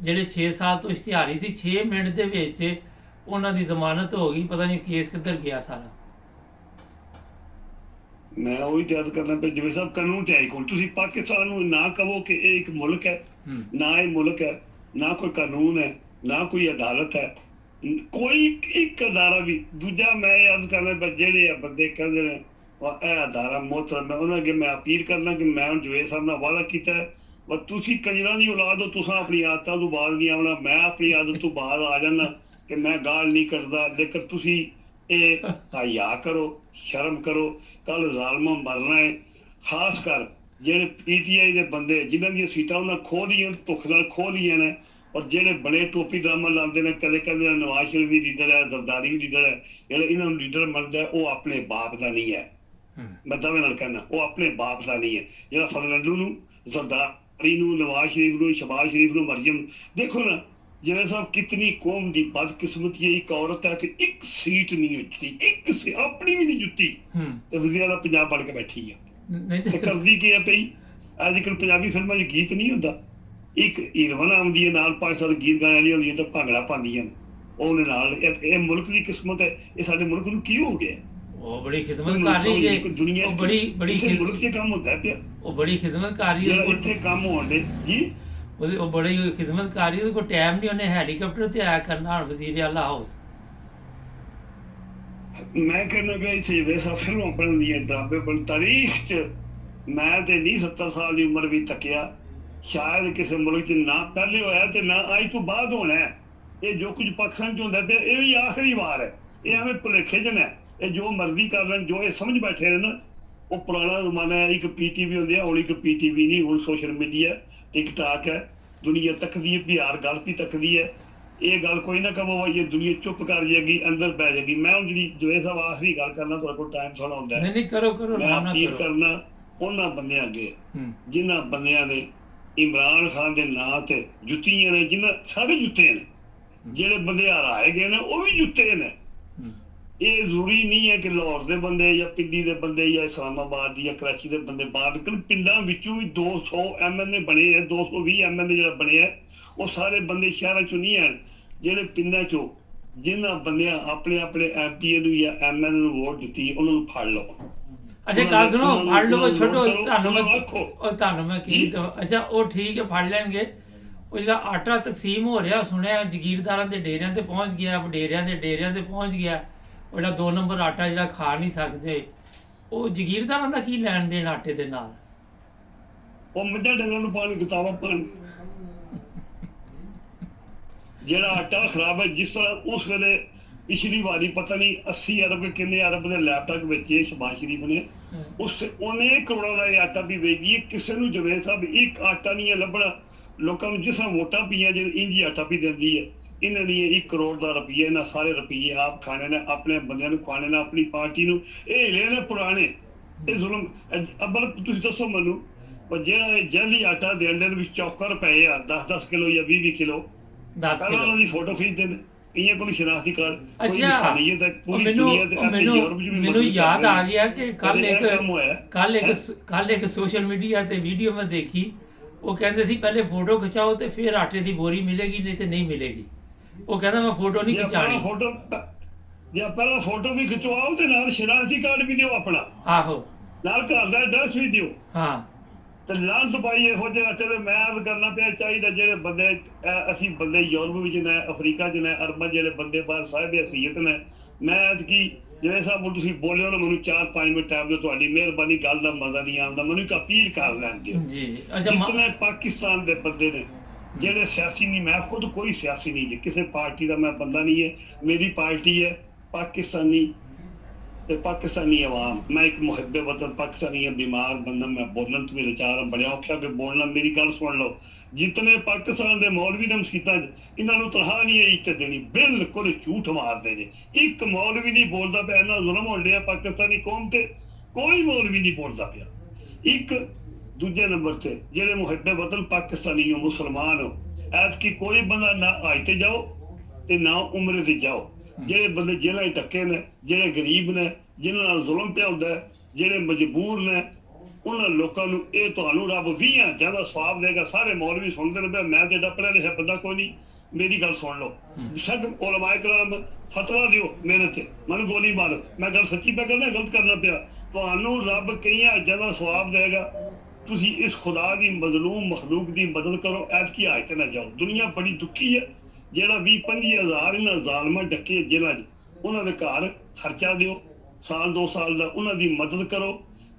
Speaker 1: ਜਿਹੜੇ 6 ਸਾਲ ਤੋਂ ਇਸ਼ਤਿਹਾਰੀ ਸੀ, 6 ਮਿੰਟ ਦੇ ਵਿੱਚ ਉਹਨਾਂ ਦੀ ਜ਼ਮਾਨਤ ਹੋ ਗਈ, ਪਤਾ ਨਹੀਂ ਕੇਸ ਕਿੱਧਰ ਗਿਆ ਸਾਰਾ।
Speaker 3: ਮੈਂ ਉਹੀ ਯਾਦ ਕਰਨਾ ਪਿਆ ਜਿਵੇਂ ਸਭ ਕਾਨੂੰਨ ਤੇ ਆਈ ਕੋਲ, ਤੁਸੀਂ ਪਾਕਿਸਤਾਨ ਨੂੰ ਨਾ ਕਹੋ ਕਿ ਇਹ ਇੱਕ ਮੁਲਕ ਹੈ, ਨਾ ਇਹ ਮੁਲਕ ਹੈ, ਨਾ ਕੋਈ ਕਾਨੂੰਨ ਹੈ, ਨਾ ਕੋਈ ਅਦਾਲਤ ਹੈ, ਕੋਈ ਇੱਕ ਅਦਾਰਾ ਵੀ। ਦੂਜਾ ਮੈਂ ਯਾਦ ਕਰਨਾ ਪਿਆ ਜਿਹੜੇ ਬੰਦੇ ਕਹਿੰਦੇ ਨੇ ਇਹ ਅਦਾਰਾ ਮੁਹਤਰਮ ਹੈ, ਉਹਨਾਂ ਅੱਗੇ ਮੈਂ ਅਪੀਲ ਕਰਨਾ ਕਿ ਮੈਂ ਜਵੇਦ ਸਾਹਿਬ ਨਾਲ ਵਾਅਦਾ ਕੀਤਾ ਹੈ, ਤੁਸੀਂ ਕੰਜਰਾਂ ਦੀ ਔਲਾਦ ਹੋ, ਤੁਸੀਂ ਆਪਣੀ ਆਦਤਾਂ ਤੋਂ ਬਾਅਦ ਨਹੀਂ ਆਉਣਾ, ਮੈਂ ਆਪਣੀ ਆਦਤ ਤੋਂ ਬਾਅਦ ਆ ਜਾਣਾ ਕਿ ਮੈਂ ਗਾਲ ਨਹੀਂ ਕੱਢਦਾ, ਲੇਕਿਨ ਤੁਸੀਂ ਇਹ ਹਯਾ ਕਰੋ, ਸ਼ਰਮ ਕਰੋ। ਕੱਲ ਜ਼ਾਲਮਾਂ ਮਰਨਾ ਹੈ, ਖਾਸ ਕਰ ਜਿਹੜੇ PTI ਦੇ ਬੰਦੇ ਜਿਨ੍ਹਾਂ ਦੀਆਂ ਸੀਟਾਂ ਉਹਨਾਂ ਖੋਹ ਲਈਆਂ, ਧੁੱਖ ਨਾਲ ਖੋਹ ਲਈਆਂ ਨੇ, ਔਰ ਜਿਹੜੇ ਬੜੇ ਟੋਪੀ ਡਰਾਮਾ ਲਾਉਂਦੇ ਨੇ, ਕਦੇ ਕਹਿੰਦੇ ਨੇ ਨਵਾਜ਼ ਸ਼ਰੀਫ ਵੀ ਲੀਡਰ ਹੈ, ਜ਼ਰਦਾਰੀ ਵੀ ਲੀਡਰ ਹੈ, ਜਿਹੜਾ ਇਹਨਾਂ ਨੂੰ ਲੀਡਰ ਮੰਨਦਾ ਉਹ ਆਪਣੇ ਬਾਪ ਦਾ ਨਹੀਂ ਹੈ। ਮੈਂ ਦਾਅਵੇ ਨਾਲ ਕਹਿੰਦਾ ਉਹ ਆਪਣੇ ਬਾਪ ਦਾ ਨਹੀਂ ਹੈ। ਜਿਹੜਾ ਫਜ਼ਲੰਦੂ ਨੂੰ, ਜ਼ਰਦਾਰੀ ਨੂੰ, ਨਵਾਜ਼ ਸ਼ਰੀਫ ਨੂੰ, ਸ਼ਹਬਾਜ਼ ਸ਼ਰੀਫ ਨੂੰ, ਮਰੀਮ, ਦੇਖੋ ਨਾ ਜਿਵੇਂ ਸਾਹਿਬ ਕਿਤਨੀ ਕੌਮ ਦੀ ਬਦਕਿਸਮਤੀ ਹੈ। ਇੱਕ ਔਰਤ ਹੈ ਕਿ ਇੱਕ ਸੀਟ ਨਹੀਂ ਜੁੱਤੀ, ਇੱਕ ਆਪਣੀ ਵੀ ਨਹੀਂ ਜੁੱਤੀ, ਤੇ ਵਜ਼ੀਰ ਆਲਾ ਪੰਜਾਬ ਬਣ ਕੇ ਬੈਠੀ ਆ, ਤੇ ਕਰਦੀ ਕੀ ਹੈ ਪਈ। ਅੱਜ ਕੱਲ੍ਹ ਪੰਜਾਬੀ ਫਿਲਮਾਂ 'ਚ ਗੀਤ ਨਹੀਂ ਹੁੰਦਾ, ਇੱਕ ਹੀਰੋਇਨ ਆਉਂਦੀ ਹੈ ਨਾਲ 5-7 ਗੀਤ ਗਾਣੇ ਵਾਲੀ ਹੁੰਦੀ ਹੈ, ਤੇ ਭੰਗੜਾ ਪਾਉਂਦੀਆਂ ਨੇ ਉਹਦੇ ਨਾਲ। ਇਹ ਮੁਲਕ ਦੀ ਕਿਸਮਤ ਹੈ, ਇਹ ਸਾਡੇ ਮੁਲਕ ਨੂੰ ਕੀ ਹੋ ਗਿਆ?
Speaker 1: ਉਹ ਬੜੀ ਖਿਦਮਤਕਾਰੀ ਹੈ,
Speaker 3: ਦੁਨੀਆ
Speaker 1: ਉਹ ਬੜੀ
Speaker 3: ਕਿਸੇ ਮੁਲਕ 'ਚ ਕੰਮ ਹੁੰਦਾ ਪਿਆ,
Speaker 1: ਉਹ ਬੜੀ ਖਿਦਮਤਕਾਰੀ ਹੈ
Speaker 3: ਇੱਥੇ ਕੰਮ ਹੋਣ ਦੇ ਜੀ,
Speaker 1: ਉਹ ਬੜੀ ਖਿਦਮਤਕਾਰੀ, ਉਹਦੇ ਕੋਲ ਟਾਈਮ ਨਹੀਂ ਉਹਨੇ ਹੈਲੀਕਾਪਟਰ ਤੇ ਆਇਆ ਕਰਨਾ ਹੁਣ ਵਜ਼ੀਰ ਆਲਾ ਹਾਊਸ।
Speaker 3: ਮੈਂ ਕਹਿੰਦਾ ਪਿਆ ਇੱਥੇ ਵੇਸਾ ਫਿਲਮਾਂ ਬਣਨ ਦੀਆਂ ਡਰਾਬੇ ਬਣ ਤਾਰੀਖ 'ਚ ਮੈਂ ਤੇ ਨਹੀਂ 70 ਸਾਲ ਦੀ ਉਮਰ ਵੀ ਤੱਕਿਆ, ਸ਼ਾਇਦ ਕਿਸੇ ਮੁਲਕ 'ਚ ਨਾ ਪਹਿਲੇ ਹੋਇਆ ਤੇ ਨਾ ਅੱਜ ਤੋਂ ਬਾਅਦ ਹੋਣਾ। ਇਹ ਜੋ ਕੁਝ ਪਾਕਿਸਤਾਨ 'ਚ ਹੁੰਦਾ ਪਿਆ ਇਹ ਵੀ ਆਖਰੀ ਵਾਰ ਹੈ। ਇਹ ਐਵੇਂ ਭੁਲੇਖੇ ਜਨ ਹੈ, ਇਹ ਜੋ ਮਰਜ਼ੀ ਕਰ ਲੈਣ, ਜੋ ਇਹ ਸਮਝ ਬੈਠੇ ਨੇ ਨਾ, ਉਹ ਪੁਰਾਣਾ ਜ਼ਮਾਨਾ ਹੈ। ਇੱਕ PTV ਹੁੰਦੀ ਹੈ, ਹੁਣ ਇੱਕ PTV ਨਹੀਂ, ਹੁਣ ਸੋਸ਼ਲ ਮੀਡੀਆ ਟਿਕਟਾਕ ਹੈ, ਦੁਨੀਆ ਤੱਕਦੀ ਹੈ, ਬਿਹਾਰ ਗੱਲ ਵੀ ਤੱਕਦੀ ਹੈ। ਇਹ ਗੱਲ ਕੋਈ ਨਾ ਕਹੋ ਇਹ ਦੁਨੀਆ ਚੁੱਪ ਕਰ ਜਾਏਗੀ, ਅੰਦਰ ਪੈ ਜਾਏਗੀ। ਮੈਂ ਹੁਣ ਜਿਹੜੀ ਜਵੇਦ ਸਾਹਿਬ ਆਖਰੀ ਗੱਲ ਕਰਨਾ, ਤੁਹਾਡੇ ਕੋਲ ਟਾਈਮ ਥੋੜਾ ਹੁੰਦਾ ਹੈ, ਮੈਂ ਅਪੀਲ ਕਰਨਾ ਉਹਨਾਂ ਬੰਦਿਆਂ ਅੱਗੇ ਜਿਨ੍ਹਾਂ ਬੰਦਿਆਂ ਨੇ ਇਮਰਾਨ ਖਾਨ ਦੇ ਨਾਂ ਤੇ ਜੁੱਤੀਆਂ ਨੇ, ਜਿਨ੍ਹਾਂ ਸਾਰੇ ਜੁੱਤੇ ਨੇ, ਜਿਹੜੇ ਬੰਦੇ ਹਰਾਏ ਗਏ ਨੇ ਉਹ ਵੀ ਜੁੱਤੇ ਨੇ। ਇਹ ਜ਼ਰੂਰੀ ਨਹੀਂ ਹੈ ਕਿ ਲਾਹੌਰ ਦੇ ਬੰਦੇ ਜਾਂ ਪਿੰਡੀ ਦੇ ਬੰਦੇ ਜਾਂ ਇਸਲਾਮਾਬਾਦ ਜਾਂ ਕਰਾਚੀ ਦੇ ਬੰਦੇ ਬਾਹਰ ਨਿਕਲਣ। ਪਿੰਡਾਂ ਵਿੱਚੋਂ ਵੀ 200 MLA ਬਣੇ ਹੈ, 220 MLA ਜਿਹੜਾ ਬਣੇ ਹੈ, ਉਹ ਸਾਰੇ ਬੰਦੇ ਸ਼ਹਿਰਾਂ ਚੋਂ ਨਹੀਂ ਹਨ। ਜਿਹੜੇ ਪਿੰਡਾਂ ਚੋਂ ਜਿਨ੍ਹਾਂ ਬੰਦਿਆਂ ਆਪਣੇ ਆਪਣੇ MPA ਨੂੰ ਜਾਂ MLA ਨੂੰ ਵੋਟ ਦਿੱਤੀ, ਉਹਨਾਂ ਨੂੰ ਫੜ ਲਓ।
Speaker 1: ਅੱਛਾ ਗੱਲ ਸੁਣੋ, ਫੜ ਲਓ ਛੱਡੋ, ਤੁਹਾਨੂੰ ਮੈਂ ਕੀ ਅੱਛਾ ਉਹ ਠੀਕ ਹੈ ਫੜ ਲੈਣਗੇ। ਉਹ ਜਿਹੜਾ ਆਟਾ ਤਕਸੀਮ ਹੋ ਰਿਹਾ ਸੁਣਿਆ ਜ਼ਗੀਰਦਾਰਾਂ ਦੇ ਡੇਰਿਆਂ ਤੇ ਪਹੁੰਚ ਗਿਆ, ਵਡੇਰਿਆਂ ਦੇ ਡੇਰਿਆਂ ਤੇ ਪਹੁੰਚ ਗਿਆ। ਉਹ ਜਿਹੜਾ 2 ਨੰਬਰ ਆਟਾ ਜਿਹੜਾ ਖਾ ਨਹੀਂ ਸਕਦੇ, ਉਹ ਜ਼ਗੀਰਦਾਰਾਂ ਦਾ ਕੀ ਲੈਣ ਦੇਣ ਆਟੇ ਦੇ ਨਾਲ?
Speaker 3: ਉਹ ਮੱਝਾਂ ਡੰਗਰਾਂ ਨੂੰ ਪਾਣੀ ਕਿਤਾਬਾਂ ਪਾਣੀ। ਜਿਹੜਾ ਆਟਾ ਖਰਾਬ ਹੈ, ਜਿਸ ਤਰ੍ਹਾਂ ਉਸ ਵੇਲੇ ਪਿਛਲੀ ਵਾਰੀ ਪਤਾ ਨਹੀਂ 80 ਅਰਬ ਕਿੰਨੇ ਅਰਬ ਦੇ ਲੈਪਟਾਪ ਵੇਚੇ ਸ਼ਬਾਜ਼ ਸ਼ਰੀਫ ਨੇ, ਉਸ ਉਹਨੇ ਕਰੋੜਾਂ ਦਾ ਇਹ ਆਟਾ ਵੀ ਵੇਚੀ। ਕਿਸੇ ਨੂੰ ਜਵੇਦ ਸਾਹਿਬ ਇੱਕ ਆਟਾ ਨਹੀਂ ਹੈ ਲੱਭਣਾ। ਲੋਕਾਂ ਨੂੰ ਜਿਸ ਤਰ੍ਹਾਂ ਵੋਟਾਂ ਪਈਆਂ ਜਿਹੜੇ ਇੰਜੀ ਆਟਾ ਵੀ ਦਿੰਦੀ ਹੈ, ਇਹਨਾਂ ਨੇ 1 ਕਰੋੜ ਦਾ ਰੁਪਈਆ, ਇਹਨਾਂ ਸਾਰੇ ਰੁਪਈਏ ਆਪ ਖਾਣੇ ਨੇ, ਆਪਣੇ ਬੰਦਿਆਂ ਨੂੰ ਖਾਣੇ ਨੇ, ਆਪਣੀ ਪਾਰਟੀ ਨੂੰ। ਇਹ ਹਿਲੇ ਨੇ ਪੁਰਾਣੇ, ਇਹ ਜ਼ੁਲਮ। ਅੱਬਲ ਤੁਸੀਂ ਦੱਸੋ ਮੈਨੂੰ, ਪਰ ਜਿਹੜਾ ਇਹ ਜੈਲੀ ਆਟਾ ਦੇਣ ਦੇ ਵਿੱਚ ਚੌਕਰ ਪਏ ਆ 10-10 ਕਿਲੋ ਜਾਂ 20-20 ਕਿਲੋ, ਪਹਿਲਾਂ ਉਹਨਾਂ ਦੀ ਫੋਟੋ ਖਿੱਚਦੇ ਨੇ, ਕਈਆਂ ਕੋਲ ਸ਼ਨਾਖਤੀ ਕਾਰਡ, ਕੋਈ ਇਨਸਾਨੀਅਤ ਹੈ ਪੂਰੀ ਦੁਨੀਆ ਤੇ।
Speaker 1: ਮੈਨੂੰ ਯਾਦ ਆ ਗਿਆ ਕਿ ਕੱਲ ਇੱਕ ਸੋਸ਼ਲ ਮੀਡੀਆ ਤੇ ਵੀਡੀਓ ਮੈਂ ਦੇਖੀ, ਉਹ ਕਹਿੰਦੇ ਸੀ ਪਹਿਲੇ ਫੋਟੋ ਖਿਚਾਓ ਤੇ ਫਿਰ ਆਟੇ ਦੀ ਬੋਰੀ ਮਿਲੇਗੀ, ਨਹੀਂ ਤੇ ਨਹੀਂ ਮਿਲੇਗੀ। ਉਹ ਕਹਿੰਦਾ ਮੈਂ ਫੋਟੋ ਨਹੀਂ ਖਿਚਾਣੀ,
Speaker 3: ਜਾਂ ਪਹਿਲਾਂ ਫੋਟੋ ਵੀ ਖਿਚਵਾਓ ਤੇ ਨਾਲ ਸ਼ਨਾਖਤੀ ਕਾਰਡ ਵੀ ਦਿਓ ਆਪਣਾ,
Speaker 1: ਆਹੋ
Speaker 3: ਨਾਲ ਘਰ ਦਾ ਐਡਰੈਸ ਵੀ ਦਿਓ।
Speaker 1: ਹਾਂ
Speaker 3: ਤੇ ਲਾਂਤ ਪਾਈ ਇਹੋ ਜਿਹੇ ਆਟੇ ਤੇ ਮੈਂ ਅਰਜ਼ ਕਰਨਾ ਪਿਆ ਚਾਹੀਦਾ ਜਿਹੜੇ ਬੰਦੇ ਅਸੀਂ ਬੰਦੇ ਯੂਰਪ ਵਿੱਚ ਨੇ, ਅਫਰੀਕਾ 'ਚ ਨੇ, ਅਰਬਾਂ ਜਿਹੜੇ ਬੰਦੇ ਬਾਹਰ ਸਾਹਿਬ ਹਸੀਅਤ ਨੇ, ਮੈਂ ਐਤਕੀ ਜਿਵੇਂ ਸਾਹਿਬ ਤੁਸੀਂ ਬੋਲਿਓ ਨਾ, ਮੈਨੂੰ 4-5 ਮਿੰਟ ਟਾਈਮ ਦਿਓ, ਤੁਹਾਡੀ ਮਿਹਰਬਾਨੀ। ਗੱਲ ਦਾ ਮਜ਼ਾ ਨਹੀਂ ਆਉਂਦਾ, ਮੈਨੂੰ ਇੱਕ ਅਪੀਲ ਕਰ ਲੈਣ ਦਿਓ। ਜਿਤਨੇ ਪਾਕਿਸਤਾਨ ਦੇ ਬੰਦੇ ਨੇ ਜਿਹੜੇ ਸਿਆਸੀ ਨਹੀਂ, ਮੈਂ ਖੁਦ ਕੋਈ ਸਿਆਸੀ ਨਹੀਂ ਜੀ, ਕਿਸੇ ਪਾਰਟੀ ਦਾ ਮੈਂ ਬੰਦਾ ਨਹੀਂ ਹੈ, ਮੇਰੀ ਪਾਰਟੀ ਹੈ ਪਾਕਿਸਤਾਨੀ ਤੇ ਪਾਕਿस्तानी आवाम। मैं एक मुहब्बे वतन पाकिस्तानी बीमार बंदा, मैं बोलन तो लाचार बड़े औखा पे बोलना। मेरी गल सुन लो, जितने पाकिस्तान के मौलवी ने मसीतां इन्होंने तनखा नहीं है इज्जत देनी, बिल्कुल झूठ मारते जे। एक मौलवी नहीं बोलता पाया, इन्ना जुल्म हो रहा पाकिस्तानी कौम ते, कोई मौलवी नहीं बोलता पाया। एक दूजे नंबर से जेडे मुहब्बे वतन पाकिस्तानी हो, मुसलमान हो, ऐतकी कोई बंदा ना आज ते जाओ ते ना उम्रे ते जाओ। ਜਿਹੜੇ ਬੰਦੇ ਜੇਲ੍ਹਾਂ 'ਚ ਧੱਕੇ ਨੇ, ਜਿਹੜੇ ਗਰੀਬ ਨੇ, ਜਿਨ੍ਹਾਂ ਨਾਲ ਜ਼ੁਲਮ ਪਿਆ ਹੁੰਦਾ, ਜਿਹੜੇ ਮਜਬੂਰ ਨੇ, ਉਹਨਾਂ ਲੋਕਾਂ ਨੂੰ ਇਹ ਤੁਹਾਨੂੰ ਰੱਬ 20 ਜ਼ਿਆਦਾ ਸਵਾਬ ਦੇਗਾ। ਸਾਰੇ ਮੌਲਵੀ ਸੁਣਦੇ ਨੇ, ਮੈਂ ਤੇ ਏਡਾ ਪੜ੍ਹਿਆ ਲਿਖਿਆ ਬੰਦਾ ਕੋਈ ਨਹੀਂ। ਮੇਰੀ ਗੱਲ ਸੁਣ ਲਓ, ਸਭ ਉਲਮਾਏ ਕਰਾਮ ਫਤਵਾ ਦਿਓ ਮੇਰੇ ਤੇ, ਮੈਨੂੰ ਗੋਲੀ ਮਾਰੋ, ਮੈਂ ਗੱਲ ਸੱਚੀ ਪੈ ਕਰਨਾ, ਗਲਤ ਕਰਨਾ ਪਿਆ, ਤੁਹਾਨੂੰ ਰੱਬ ਕਈਆਂ ਜ਼ਿਆਦਾ ਸਵਾਬ ਦੇਗਾ। ਤੁਸੀਂ ਇਸ ਖੁਦਾ ਦੀ ਮਜ਼ਲੂਮ ਮਖਲੂਕ ਦੀ ਮਦਦ ਕਰੋ, ਐਤਕੀ ਹਾਜ ਤੇ ਨਾ ਜਾਓ। ਦੁਨੀਆ ਬੜੀ ਦੁਖੀ ਹੈ। ਜਿਹੜਾ 20-25 ਹਜ਼ਾਰ ਇਹਨਾਂ ਜ਼ਾਲਮਾਂ ਡੱਕੇ ਜੇਲ੍ਹਾਂ 'ਚ, ਉਹਨਾਂ ਦੇ ਘਰ ਖਰਚਾ ਦਿਓ, 1-2 ਸਾਲ ਦਾ ਉਹਨਾਂ ਦੀ ਮਦਦ ਕਰੋ।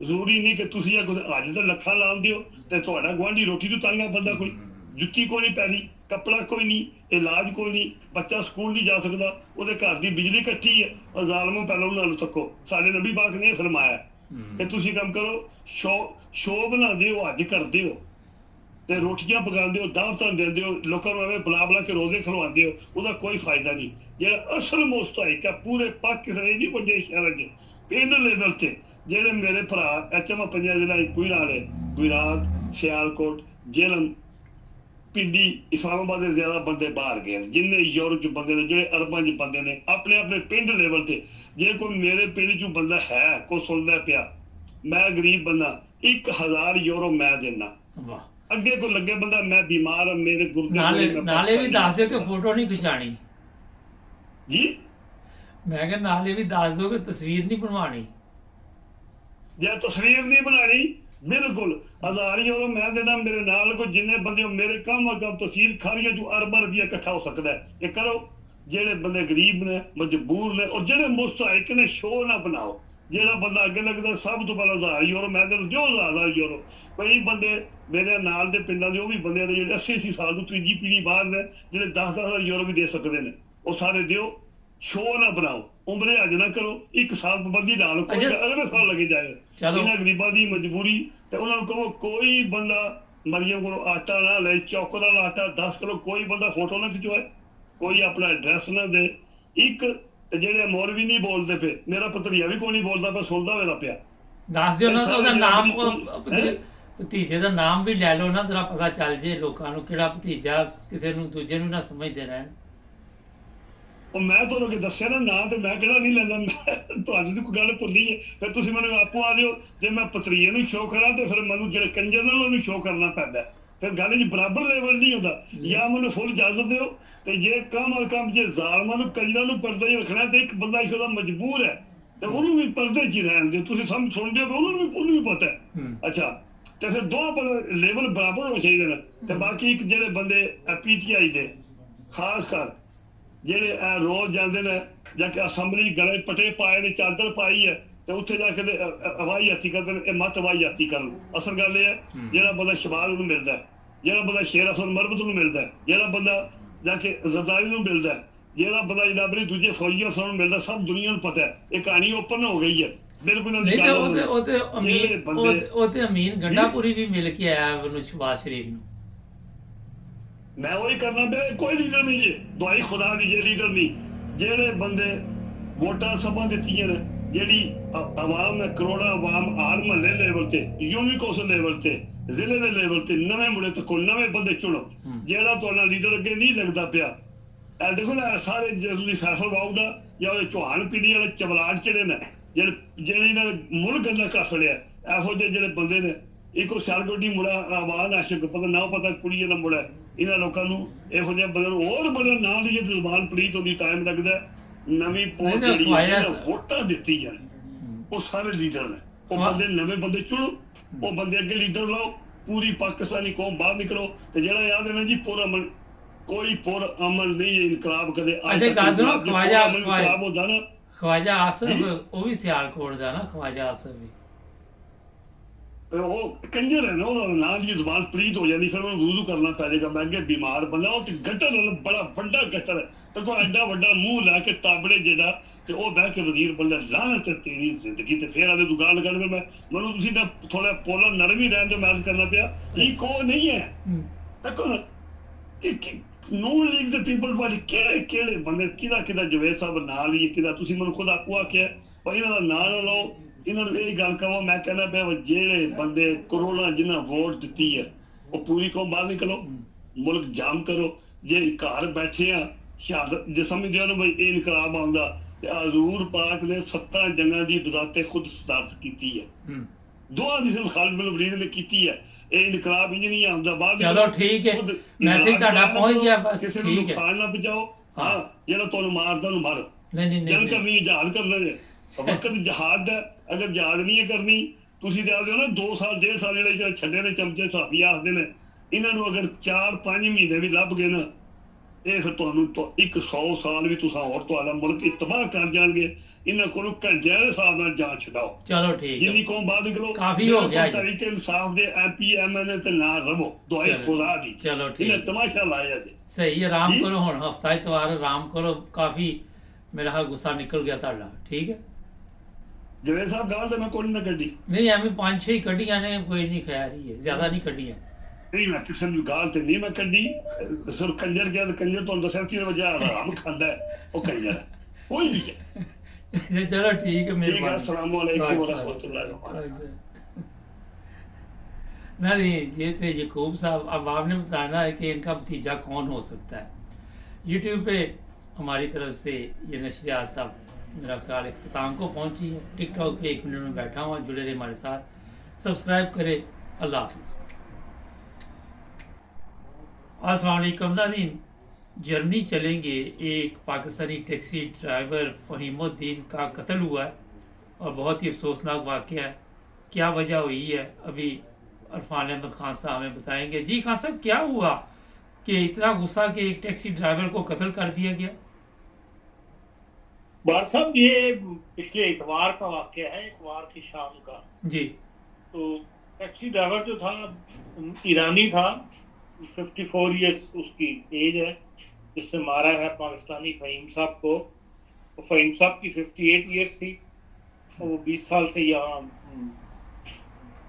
Speaker 3: ਜ਼ਰੂਰੀ ਨਹੀਂ ਕਿ ਤੁਸੀਂ ਅੱਜ ਦਾ ਲੱਖਾਂ ਲਾਉਣ ਦਿਓ ਤੇ ਤੁਹਾਡਾ ਗੁਆਂਢੀ ਰੋਟੀ ਤੋਂ ਤੰਗ ਆ ਬੰਦਾ, ਕੋਈ ਜੁੱਤੀ ਕੋਈ ਨਹੀਂ ਪੈਣੀ, ਕੱਪੜਾ ਕੋਈ ਨਹੀਂ, ਇਲਾਜ ਕੋਈ ਨਹੀਂ, ਬੱਚਾ ਸਕੂਲ ਨਹੀਂ ਜਾ ਸਕਦਾ, ਉਹਦੇ ਘਰ ਦੀ ਬਿਜਲੀ ਕੱਟੀ ਹੈ। ਉਹ ਜ਼ਾਲਮੋਂ ਪਹਿਲਾਂ ਉਹਨਾਂ ਨੂੰ ਤੱਕੋ। ਸਾਡੇ ਨਬੀ ਪਾਕ ਨੇ ਫਰਮਾਇਆ ਕਿ ਤੁਸੀਂ ਕੰਮ ਕਰੋ, ਸ਼ੋਅ ਬਣਾਉਂਦੇ ਹੋ, ਅੱਜ ਕਰਦੇ ਹੋ ਤੇ ਰੋਟੀਆਂ ਪਕਾਉਂਦੇ ਹੋ, ਦਾਵਤਾਂ ਦਿੰਦੇ ਹੋ, ਲੋਕਾਂ ਨੂੰ ਐਵੇਂ ਬੁਲਾ ਕੇ ਰੋਜ਼ੇ ਖਲਵਾਉਂਦੇ ਹੋ, ਉਹਦਾ ਕੋਈ ਫਾਇਦਾ ਨਹੀਂ। ਜਿਹੜਾ ਅਸਲ ਮੁਸਤਹਿਕ ਹੈ ਪੂਰੇ ਪਾਕਿਸਤਾਨ ਨਹੀਂ, ਵੱਡੇ ਸ਼ਹਿਰਾਂ 'ਚ ਪਿੰਡ ਲੈਵਲ ਤੇ ਜਿਹੜੇ ਮੇਰੇ ਭਰਾ HM ਪੰਜਾਬ ਜ਼ਿਲ੍ਹਾ ਕੋਈ ਨਾਲ ਹੈ, ਗੁਜਰਾਤ, ਸਿਆਲਕੋਟ, ਜੇਲਮ, ਪਿੰਡੀ, ਇਸਲਾਮਾਬਾਦ ਦੇ ਜ਼ਿਆਦਾ ਬੰਦੇ ਬਾਹਰ ਗਏ ਨੇ। ਜਿੰਨੇ ਯੂਰਪ 'ਚ ਬੰਦੇ ਨੇ, ਜਿਹੜੇ ਅਰਬਾਂ 'ਚ ਬੰਦੇ ਨੇ, ਆਪਣੇ ਆਪਣੇ ਪਿੰਡ ਲੈਵਲ ਤੇ। ਜੇ ਕੋਈ ਮੇਰੇ ਪਿੰਡ 'ਚ ਬੰਦਾ ਹੈ, ਕੋਈ ਸੁਣਦਾ ਪਿਆ, ਮੈਂ ਗਰੀਬ ਬੰਦਾ, 1000 ਯੂਰੋ ਮੈਂ ਦੇਣਾ। ਅੱਗੇ ਕੋ ਲੱਗੇ ਬੰਦਾ ਮੈਂ ਬਿਮਾਰ ਹਾਂ, ਮੇਰੇ ਗੁਰਦੇ
Speaker 1: ਨਾਲੇ ਵੀ ਦੱਸ ਦਿਓ ਕਿ ਫੋਟੋ ਨਹੀਂ ਖਿਚਾਣੀ
Speaker 3: ਜੀ।
Speaker 1: मैं क्या नाले भी दस दो कि तस्वीर नहीं बनवानी,
Speaker 3: जे तस्वीर नहीं बनानी बिल्कुल 1000 यूरो मैं देना, मेरे नाल को जिन्ने बंदे मेरे कम तस्वीर खारियां जो अरबां रुपया इकट्ठा हो सकता है, ये करो। जेड़े बंदे गरीब ने मजबूर ने और जेड़े मुस्तहिक ने शो ना बनाओ। जेड़ा बंदा अगे लगता सब तो पहले 1000 यूरो मैं देना, जो 1000 यूरो। कई बंदे मेरे नाल दे पिंडां दे, वो भी बंदे जेड़े 80 साल तो तीजी पीढ़ी बाहर ने, जेड़े 10,000 यूरो भी दे सकते हैं, वो सारे दियो। शो ना बनाओ, उम्र अज ना करो, 1 साल पाबंदी ला लो, कोई अगले साल लगे जाए। इन्हां गरीबां दी मजबूरी ते उन्हां नूं कहो कोई बंदा मरियम को आटा ना ले, चौकर वाला आटा 10 किलो, कोई बंदा फोटो ना खिचवाए, कोई अपना एड्रैस ना दे। एक जेड़े मौलवी नहीं बोलते पे, मेरा भतरीआ भी कोई नहीं बोलता पे, सुनदा वेला पिया।
Speaker 1: दस दिओ ना ਉਹਦਾ ਨਾਮ, ਭਤੀਜੇ ਦਾ ਨਾਮ ਵੀ ਲੈ ਲਓ ਨਾ, ਜਰਾ ਪਤਾ ਚੱਲ ਜੇ ਲੋਕਾਂ ਨੂੰ ਕਿਹੜਾ ਭਤੀਜਾ, ਕਿਸੇ ਨੂੰ ਦੂਜੇ ਨੂੰ ਨਾ ਸਮਝਦੇ ਰਹਿਣ।
Speaker 3: ਉਹ ਮੈਂ ਤੁਹਾਨੂੰ ਕਿ ਦੱਸਿਆ ਨਾ, ਨਾਂ ਤੇ ਮੈਂ ਕਿਹੜਾ ਨਹੀਂ ਲੈਂਦਾ, ਤੁਹਾਡੀ ਤਾਂ ਕੋਈ ਗੱਲ ਭੁੱਲੀ ਹੈ। ਫਿਰ ਤੁਸੀਂ ਮੈਨੂੰ ਆਪੋ ਆ ਦਿਓ, ਜੇ ਮੈਂ ਭਤਰੀਏ ਨੂੰ ਸ਼ੋਅ ਕਰਾਂ ਤੇ ਫਿਰ ਮੈਨੂੰ ਜਿਹੜੇ ਕੰਜਰ ਨਾਲ ਉਹਨੂੰ ਸ਼ੋਅ ਕਰਨਾ ਪੈਂਦਾ, ਫਿਰ ਗੱਲ 'ਚ ਬਰਾਬਰ ਲੈਵਲ ਨਹੀਂ ਹੁੰਦਾ। ਜਾਂ ਮੈਨੂੰ ਫੁੱਲ ਇਜਾਜ਼ਤ ਦਿਓ, ਤੇ ਜੇ ਕੰਮ ਜੇ ਜ਼ਾਲਮਾਂ ਨੂੰ ਕੰਜਰਾਂ ਨੂੰ ਪਰਦੇ 'ਚ ਰੱਖਣਾ ਤੇ ਇੱਕ ਬੰਦਾ ਇਸ ਦਾ ਮਜਬੂਰ ਹੈ ਤੇ ਉਹਨੂੰ ਵੀ ਪਰਦੇ 'ਚ ਹੀ ਰਹਿਣ ਦਿਓ। ਤੁਸੀਂ ਸਮਝ ਸੁਣਦੇ ਹੋ, ਉਹਨੂੰ ਵੀ ਪਤਾ ਹੈ। ਅੱਛਾ, ਤੇ ਫਿਰ ਦੋਵਾਂ ਲੈਵਲ ਬਰਾਬਰ ਹੋਣੇ ਚਾਹੀਦੇ ਨੇ। ਤੇ ਬਾਕੀ ਇੱਕ ਜਿਹੜੇ ਬੰਦੇ PTI ਦੇ ਖਾਸ ਕਰ ਜਿਹੜੇ ਰੋਜ਼ ਜਾਂਦੇ ਨੇ, ਜਾ ਕੇ ਅਸੈਂਬਲੀ ਗਲੇ ਪਟੇ ਪਾਏ ਨੇ, ਚਾਦਰ ਪਾਈ ਹੈ, ਤੇ ਉੱਥੇ ਜਾ ਕੇ ਹਵਾਈ ਹੱਥੀ ਕਰਦੇ ਨੇ। ਇਹ ਮਤ ਹਵਾਈ ਹੱਥੀ ਕਰਨ, ਅਸਲ ਗੱਲ ਇਹ ਹੈ ਜਿਹੜਾ ਬੰਦਾ ਸ਼ਬਾਜ਼ ਨੂੰ ਮਿਲਦਾ, ਜਿਹੜਾ ਬੰਦਾ ਸ਼ੇਰ ਅਫਸਰ ਮਰਬਤ ਨੂੰ ਮਿਲਦਾ, ਜਿਹੜਾ ਬੰਦਾ ਜਾ ਕੇ ਜ਼ਰਦਾਰੀ ਨੂੰ ਮਿਲਦਾ, ਜਿਹੜਾ ਬੰਦਾ ਜਨਾਬ ਨੇ ਦੂਜੇ ਫੌਜੀ ਅਫਸਰਾਂ ਨੂੰ ਮਿਲਦਾ, ਸਭ ਦੁਨੀਆ ਨੂੰ ਪਤਾ ਹੈ। ਇਹ ਕਹਾਣੀ ਓਪਨ ਹੋ ਗਈ ਹੈ ਬਿਲਕੁਲ।
Speaker 1: ਉਹ ਤੇ ਅਮੀਨ ਗੰਡਾਪੁਰੀ ਵੀ ਮਿਲ ਕੇ ਆਇਆ ਉਹਨੂੰ, ਸ਼ਬਾਜ਼ ਸ਼ਰੀਫ ਨੂੰ।
Speaker 3: मैं वही करना पे, कोई लीडर नहीं जी, दुआई खुदा दी जे लीडर नहीं। जेड़े बंदे वोटां सभा दित्तियां ने, जेड़ी आवाम है, करोड़ा आवाम हर महल्ले लेवल ते, यूनिट कौंसल लेवल ते, जिले दे लेवल ते नवे मुड़े तको नवे बंदे चुनो। जेड़ा तुहाडा लीडर अगे नहीं लगदा पिया, ए देखो ना सारे जरूरी फैसल वाऊ दा या चौहान पीढ़ी वाले चबलाट चढ़े ने, जेड़े इन्हां ने मुल्क गंदा कर छड़िया। एहो जे जेड़े बंदे ने, एक सियालकोटी मुड़ा आवाज आशिक पता ना पता कुड़ी ना मुड़ा, इन्हां लोकां नूं इहो जिहे बंदे नूं होर बड़े नाम दी जुबान पलीत होंदी टाइम लगदा। नवीं पोल जेहड़ी वोटां दित्तियां ਉਹ ਸਾਰੇ ਲੀਡਰ ਨੇ, ਉਹ ਬੰਦੇ ਨਵੇਂ ਬੰਦੇ ਚੁਣੋ, ਉਹ ਬੰਦੇ ਅੱਗੇ ਲੀਡਰ ਲਾਓ, ਪੂਰੀ ਪਾਕਿਸਤਾਨੀ ਕੌਮ ਬਾਹਰ ਨਿਕਲੋ। ਤੇ ਜਿਹੜਾ ਯਾਦ ਹੈ ਜੀ ਪੁਰ ਅਮਨ, ਕੋਈ ਪੁਰ ਅਮਨ ਨਹੀਂ ਇਨਕਲਾਬ ਕਦੇ
Speaker 1: ਇਨਕਲਾਬ ਹੁੰਦਾ ਨਾ। ਖਵਾਜਾ ਆਸਫ ਉਹ ਵੀ ਸਿਆਲਕੋਟ ਦਾ ਨਾ, ਖਵਾਜਾ ਆਸਫ ਵੀ
Speaker 3: ਉਹ ਕੰਜਰ ਹੈ ਨਾ, ਉਹਦਾ ਨਾਂ ਦੀ ਜ਼ੁਬਾਨ ਪਲੀਤ ਹੋ ਜਾਂਦੀ, ਫਿਰ ਉਹਨੂੰ ਵੁਜ਼ੂ ਕਰਨਾ ਪੈ ਜਾਏਗਾ। ਮੈਂ ਅੱਗੇ ਬਿਮਾਰ ਬੰਦਾ, ਉਹ ਤੇ ਗਟਰ ਬੜਾ ਵੱਡਾ ਗਟਰ ਹੈ, ਤੇ ਕੋਈ ਐਡਾ ਵੱਡਾ ਮੂੰਹ ਲਾ ਕੇ ਤਾਬੜੇ ਜਿਹੜਾ, ਤੇ ਉਹ ਬਹਿ ਕੇ ਵਜ਼ੀਰ ਬੰਦਾ ਲਾਹਨਤ ਤੇਰੀ ਜ਼ਿੰਦਗੀ। ਤੇ ਫਿਰ ਆਦੇ ਦੁਕਾਨ ਲਗਾਉਣ ਫਿਰ ਮੈਨੂੰ ਤੁਸੀਂ ਤਾਂ ਥੋੜਾ ਪੋਲਾ ਨਰਮ ਹੀ ਰਹਿਣ ਤੋਂ ਮੈਚ ਕਰਨਾ ਪਿਆ। ਇਹ ਕੋ ਨਹੀਂ ਹੈ, ਦੇਖੋ ਨਾ ਨੂਨ ਲੀਗ ਦੇ ਪੀਪਲ ਵਾਲੇ ਕਿਹੜੇ ਬੰਦੇ, ਕਿਹਦਾ ਜਵੇਦ ਸਾਹਿਬ ਨਾਲ ਹੀ ਕਿਹਦਾ, ਤੁਸੀਂ ਮੈਨੂੰ ਖੁਦ ਆਪੂ ਆਖਿਆ ਪਰ ਇਹਨਾਂ ਦਾ ਨਾਂ ਨਾ ਲਓ। ਇਹਨਾਂ ਨੂੰ ਇਹ ਗੱਲ ਕਹੋ, ਮੈਂ ਕਹਿੰਦਾ ਪਿਆ ਜਿਹੜੇ ਬੰਦੇ ਕਰੋੜਾਂ ਜਿਨ੍ਹਾਂ ਵੋਟ ਦਿੱਤੀ ਹੈ, ਉਹ ਪੂਰੀ ਕੌਮ ਬਾਹਰ ਨਿਕਲੋ, ਮੁਲਕ ਜਾਮ ਕਰੋ। ਜੇ ਘਰ ਬੈਠੇ ਆ ਸ਼ਹਾਦਤ ਜੇ ਸਮਝਦੇ ਹੋ ਨਾ ਬਈ ਇਹ ਇਨਕਲਾਬ ਆਉਂਦਾ, ਤੇ ਹਜ਼ੂਰ ਪਾਕ ਨੇ 7 ਜੰਗਾਂ ਦੀ ਬਜ਼ਾਤੇ ਖੁਦ ਸਦਾਰਤ ਕੀਤੀ ਹੈ, ਦੋਹਾਂ ਦੀ ਸਿਰਫ ਖਾਲਿਦ ਬਿਨ ਵਲੀਦ ਨੇ ਕੀਤੀ ਹੈ। ਇਹ ਇਨਕਲਾਬ ਇੰਜ ਨਹੀਂ ਆਉਂਦਾ ਬਾਹਰ।
Speaker 1: ਚਲੋ ਠੀਕ ਹੈ, ਮੈਸੇਜ ਤੁਹਾਡਾ ਪਹੁੰਚ ਗਿਆ, ਬਸ
Speaker 3: ਕਿਸੇ ਨੂੰ ਨੁਕਸਾਨ ਨਾ ਪਹੁੰਚਾਓ। ਹਾਂ, ਜਿਹੜਾ ਤੁਹਾਨੂੰ ਮਾਰਦਾ ਉਹਨੂੰ ਮਾਰੋ, ਜੰਗ ਕਰਨੀ ਜਹਾਦ ਕਰਨਾ ਜੇ ਵਕਤ ਜਹਾਦ ਹੈ। ਅਗਰ ਜਹਾਦ ਨਹੀਂ ਹੈ ਕਰਨੀ, ਤੁਸੀਂ ਦੱਸਦੇ ਹੋ ਨਾ 2 ਸਾਲ 1.5 ਸਾਲ ਜਿਹੜੇ ਛੱਡੇ ਨੇ ਚਮਚੇ ਸਾਫੀ ਆਖਦੇ ਨੇ, ਇਹਨਾਂ ਨੂੰ ਅਗਰ 4-5 ਮਹੀਨੇ ਵੀ ਲੱਭ ਗਏ ਨਾ, ਇਹ ਫਿਰ ਤੁਹਾਨੂੰ 100 ਸਾਲ ਵੀ ਤੁਸੀਂ ਹੋਰ ਤੁਹਾਡਾ ਮੁਲਕ ਤਬਾਹ ਕਰ ਜਾਣਗੇ। ਇਹਨਾਂ ਕੋਲੋਂ ਘੰਟਿਆਂ ਦੇ ਹਿਸਾਬ ਨਾਲ ਜਾਂਚ ਛਡਾਓ।
Speaker 1: ਚਲੋ ਠੀਕ,
Speaker 3: ਜਿੰਨੀ ਕੌਮ ਬਾਹਰ ਨਿਕਲੋ,
Speaker 1: ਕਾਫੀ ਹੋ ਗਿਆ।
Speaker 3: ਤਰੀਕੇ ਇਨਸਾਫ ਦੇ MP MLA ਤੇ ਨਾ ਰਵੋ, ਦੁਆਈ ਖੁਦਾ ਦੀ।
Speaker 1: ਚਲੋ ਠੀਕ,
Speaker 3: ਇਹਨੇ ਤਮਾਸ਼ਾ ਲਾਇਆ ਜੀ।
Speaker 1: ਸਹੀ, ਆਰਾਮ ਕਰੋ ਹੁਣ, ਹਫਤਾ ਇਤਵਾਰ ਆਰਾਮ ਕਰੋ। ਕਾਫੀ ਮੇਰਾ ਗੁੱਸਾ ਨਿਕਲ ਗਿਆ ਤੁਹਾਡਾ, ਠੀਕ ਹੈ
Speaker 3: ਜਵੇਦ ਸਾਹਿਬ। ਗੱਲ ਤਾਂ ਮੈਂ ਕੋਈ ਨਾ ਕੱਢੀ
Speaker 1: ਨਹੀਂ, ਐਵੇਂ 5-6 ਕੱਢੀਆਂ ਨੇ, ਕੋਈ ਨਹੀਂ, ਖੈਰ ਹੀ ਹੈ, ਜ਼ਿਆਦਾ ਨਹੀਂ ਕੱਢੀਆਂ।
Speaker 3: ਨਹੀਂ ਮੈਂ ਕਿਸੇ ਨੂੰ ਗਾਲ ਤੇ ਨਹੀਂ ਮੈਂ ਕੱਢੀ, ਸਿਰ ਕੰਜਰ ਗਿਆ ਤੇ ਕੰਜਰ ਤੁਹਾਨੂੰ ਦੱਸਿਆ ਕਿ ਵਜ੍ਹਾ ਆਰਾਮ ਖਾਂਦਾ ਹੈ, ਉਹ ਕੰਜਰ ਕੋਈ ਨਹੀਂ ਹੈ।
Speaker 1: चलो ठीक है, मेरे
Speaker 3: अस्सलाम वालेकुम व रहमतुल्लाहि व बरकातहू।
Speaker 1: नहीं, ये थे यकूब साहब। अब आपने बताना है कि इनका भतीजा कौन हो सकता है। यूट्यूब पे हमारी तरफ से ये नशरियात अब मेरा ख्याल इख्तिताम को पहुंची है। टिकटॉक पे 1 मिनट में बैठा हुआ, जुड़े रहे हमारे साथ, सब्सक्राइब करें। अल्लाह हाफिज़। अस्सलाम वालेकुम नाज़रीन, जर्मनी चलेंगे, एक पाकिस्तानी टैक्सी ड्राइवर फ़हीमुद्दीन का कत्ल हुआ है और बहुत ही अफसोसनाक वाक़या है। क्या वजह हुई है अभी अरफान अहमद खान साहब हमें बताएंगे। जी खान साहब, क्या हुआ कि इतना गुस्सा कि एक टैक्सी ड्राइवर को कत्ल कर दिया गया?
Speaker 4: बार साहब, ये पिछले इतवार का वाक़या है, इतवार की शाम का
Speaker 1: जी।
Speaker 4: तो टैक्सी ड्राइवर जो था ईरानी था, 54 इयर्स उसकी एज है, जिससे मारा है पाकिस्तानी फ़हीम साहब को। तो फ़हीम साहब की 58 इयर्स थी और वो 20 साल से यहाँ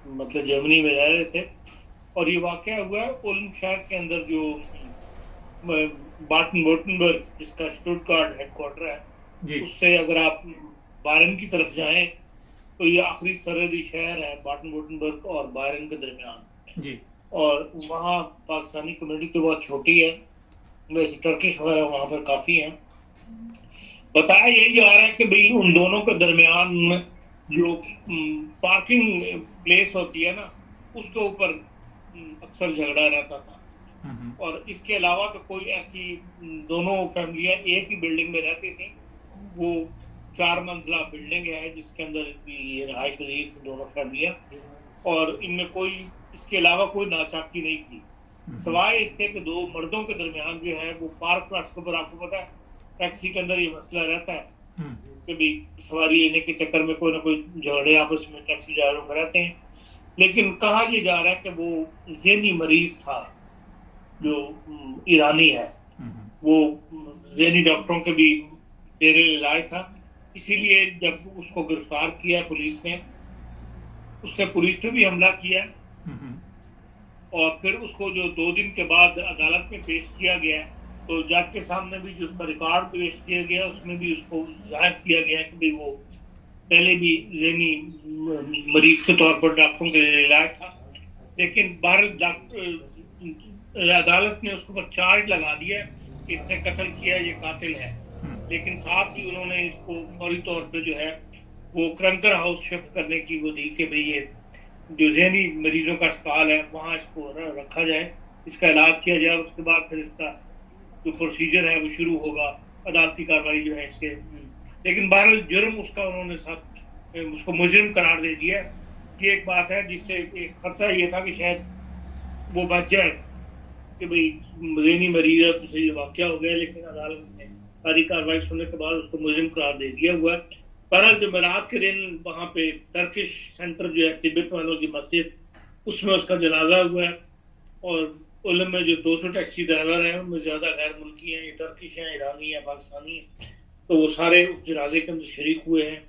Speaker 4: मतलब जर्मनी में रह रहे थे। और ये वाक़या हुआ है उल्म शहर के अंदर, जो बाटन-वुर्टनबर्ग जिसका स्टुटगार्ट हेडक्वार्टर है, उससे अगर आप बायरन की तरफ जाएं तो ये आखिरी सरहदी शहर है बाटन-वुर्टनबर्ग और बायरन के दरमियान जी। और वहाँ पाकिस्तानी कम्युनिटी तो बहुत छोटी है, वैसे टर्किश वगैरह वहाँ पर काफी हैं। बताया यही जा रहा है कि भाई उन दोनों के दरमियान जो पार्किंग प्लेस होती है ना, उसके ऊपर अक्सर झगड़ा रहता था। और इसके अलावा तो कोई ऐसी, दोनों फैमिलियां एक ही बिल्डिंग में रहती थी। वो 4 मंजिला बिल्डिंग है जिसके अंदर ये रहायश पजीर थी दोनों फैमिलियां, और इनमें कोई इसके अलावा कोई नाचाकी नहीं थी, सवाए इसके कि 2 मर्दों के दरमियान जो है वो पार्क प्लॉट्स के ऊपर, आपको पता है टैक्सी के अंदर ये मसला रहता है कि भी सवारी लेने के चक्कर में कोई ना कोई झगड़े आपस में टैक्सी ड्राइवरों में रहते हैं। लेकिन कहा यह जा रहा है कि वो ज़हनी मरीज था जो ईरानी है, वो ज़हनी डॉक्टरों के भी जेर इलाज था। इसीलिए जब उसको गिरफ्तार किया पुलिस ने, उसने पुलिस पे भी हमला किया और फिर उसको जो 2 दिन के बाद अदालत में पेश किया गया, तो जज के सामने भी जो उसका रिकॉर्ड पेश किया गया उसमें भी उसको जाहिर किया गया कि भाई वो पहले भी ज़हनी मरीज के तौर पर डॉक्टरों के इलाज था। लेकिन अदालत ने उसके ऊपर चार्ज लगा दिया कि इसने कत्ल किया, ये कातिल है। लेकिन साथ ही उन्होंने इसको फौरी तौर पे जो है वो क्रंकर हाउस शिफ्ट करने की वो दी कि भाई ये जो ज़हनी मरीजों का अस्पताल है वहाँ इसको रखा जाए, इसका इलाज किया जाए, उसके बाद फिर इसका जो प्रोसीजर है वो शुरू होगा, अदालती कार्रवाई जो है इसके। लेकिन बहरहाल जुर्म उसका उन्होंने साथ उसको मुजरिम करार दे दिया। ये एक बात है जिससे एक खतरा ये था कि शायद वो बच जाए कि भाई ज़हनी मरीज है तो सही वाक़या हो गया, लेकिन अदालत ने सारी कार्रवाई सुनने के बाद उसको मुजरिम करार दे दिया हुआ है। बहरहाल जुमेरात के दिन वहाँ पे टर्किश सेंटर जो है तिब्बत वालों की मस्जिद, उसमें उसका जनाजा हुआ है। और उलम में जो 200 टैक्सी ड्राइवर हैं उनमें ज़्यादा गैर मुल्की हैं, ये टर्किश हैं, ईरानी हैं, पाकिस्तानी हैं, तो वो सारे उस जनाजे के अंदर शरीक हुए हैं।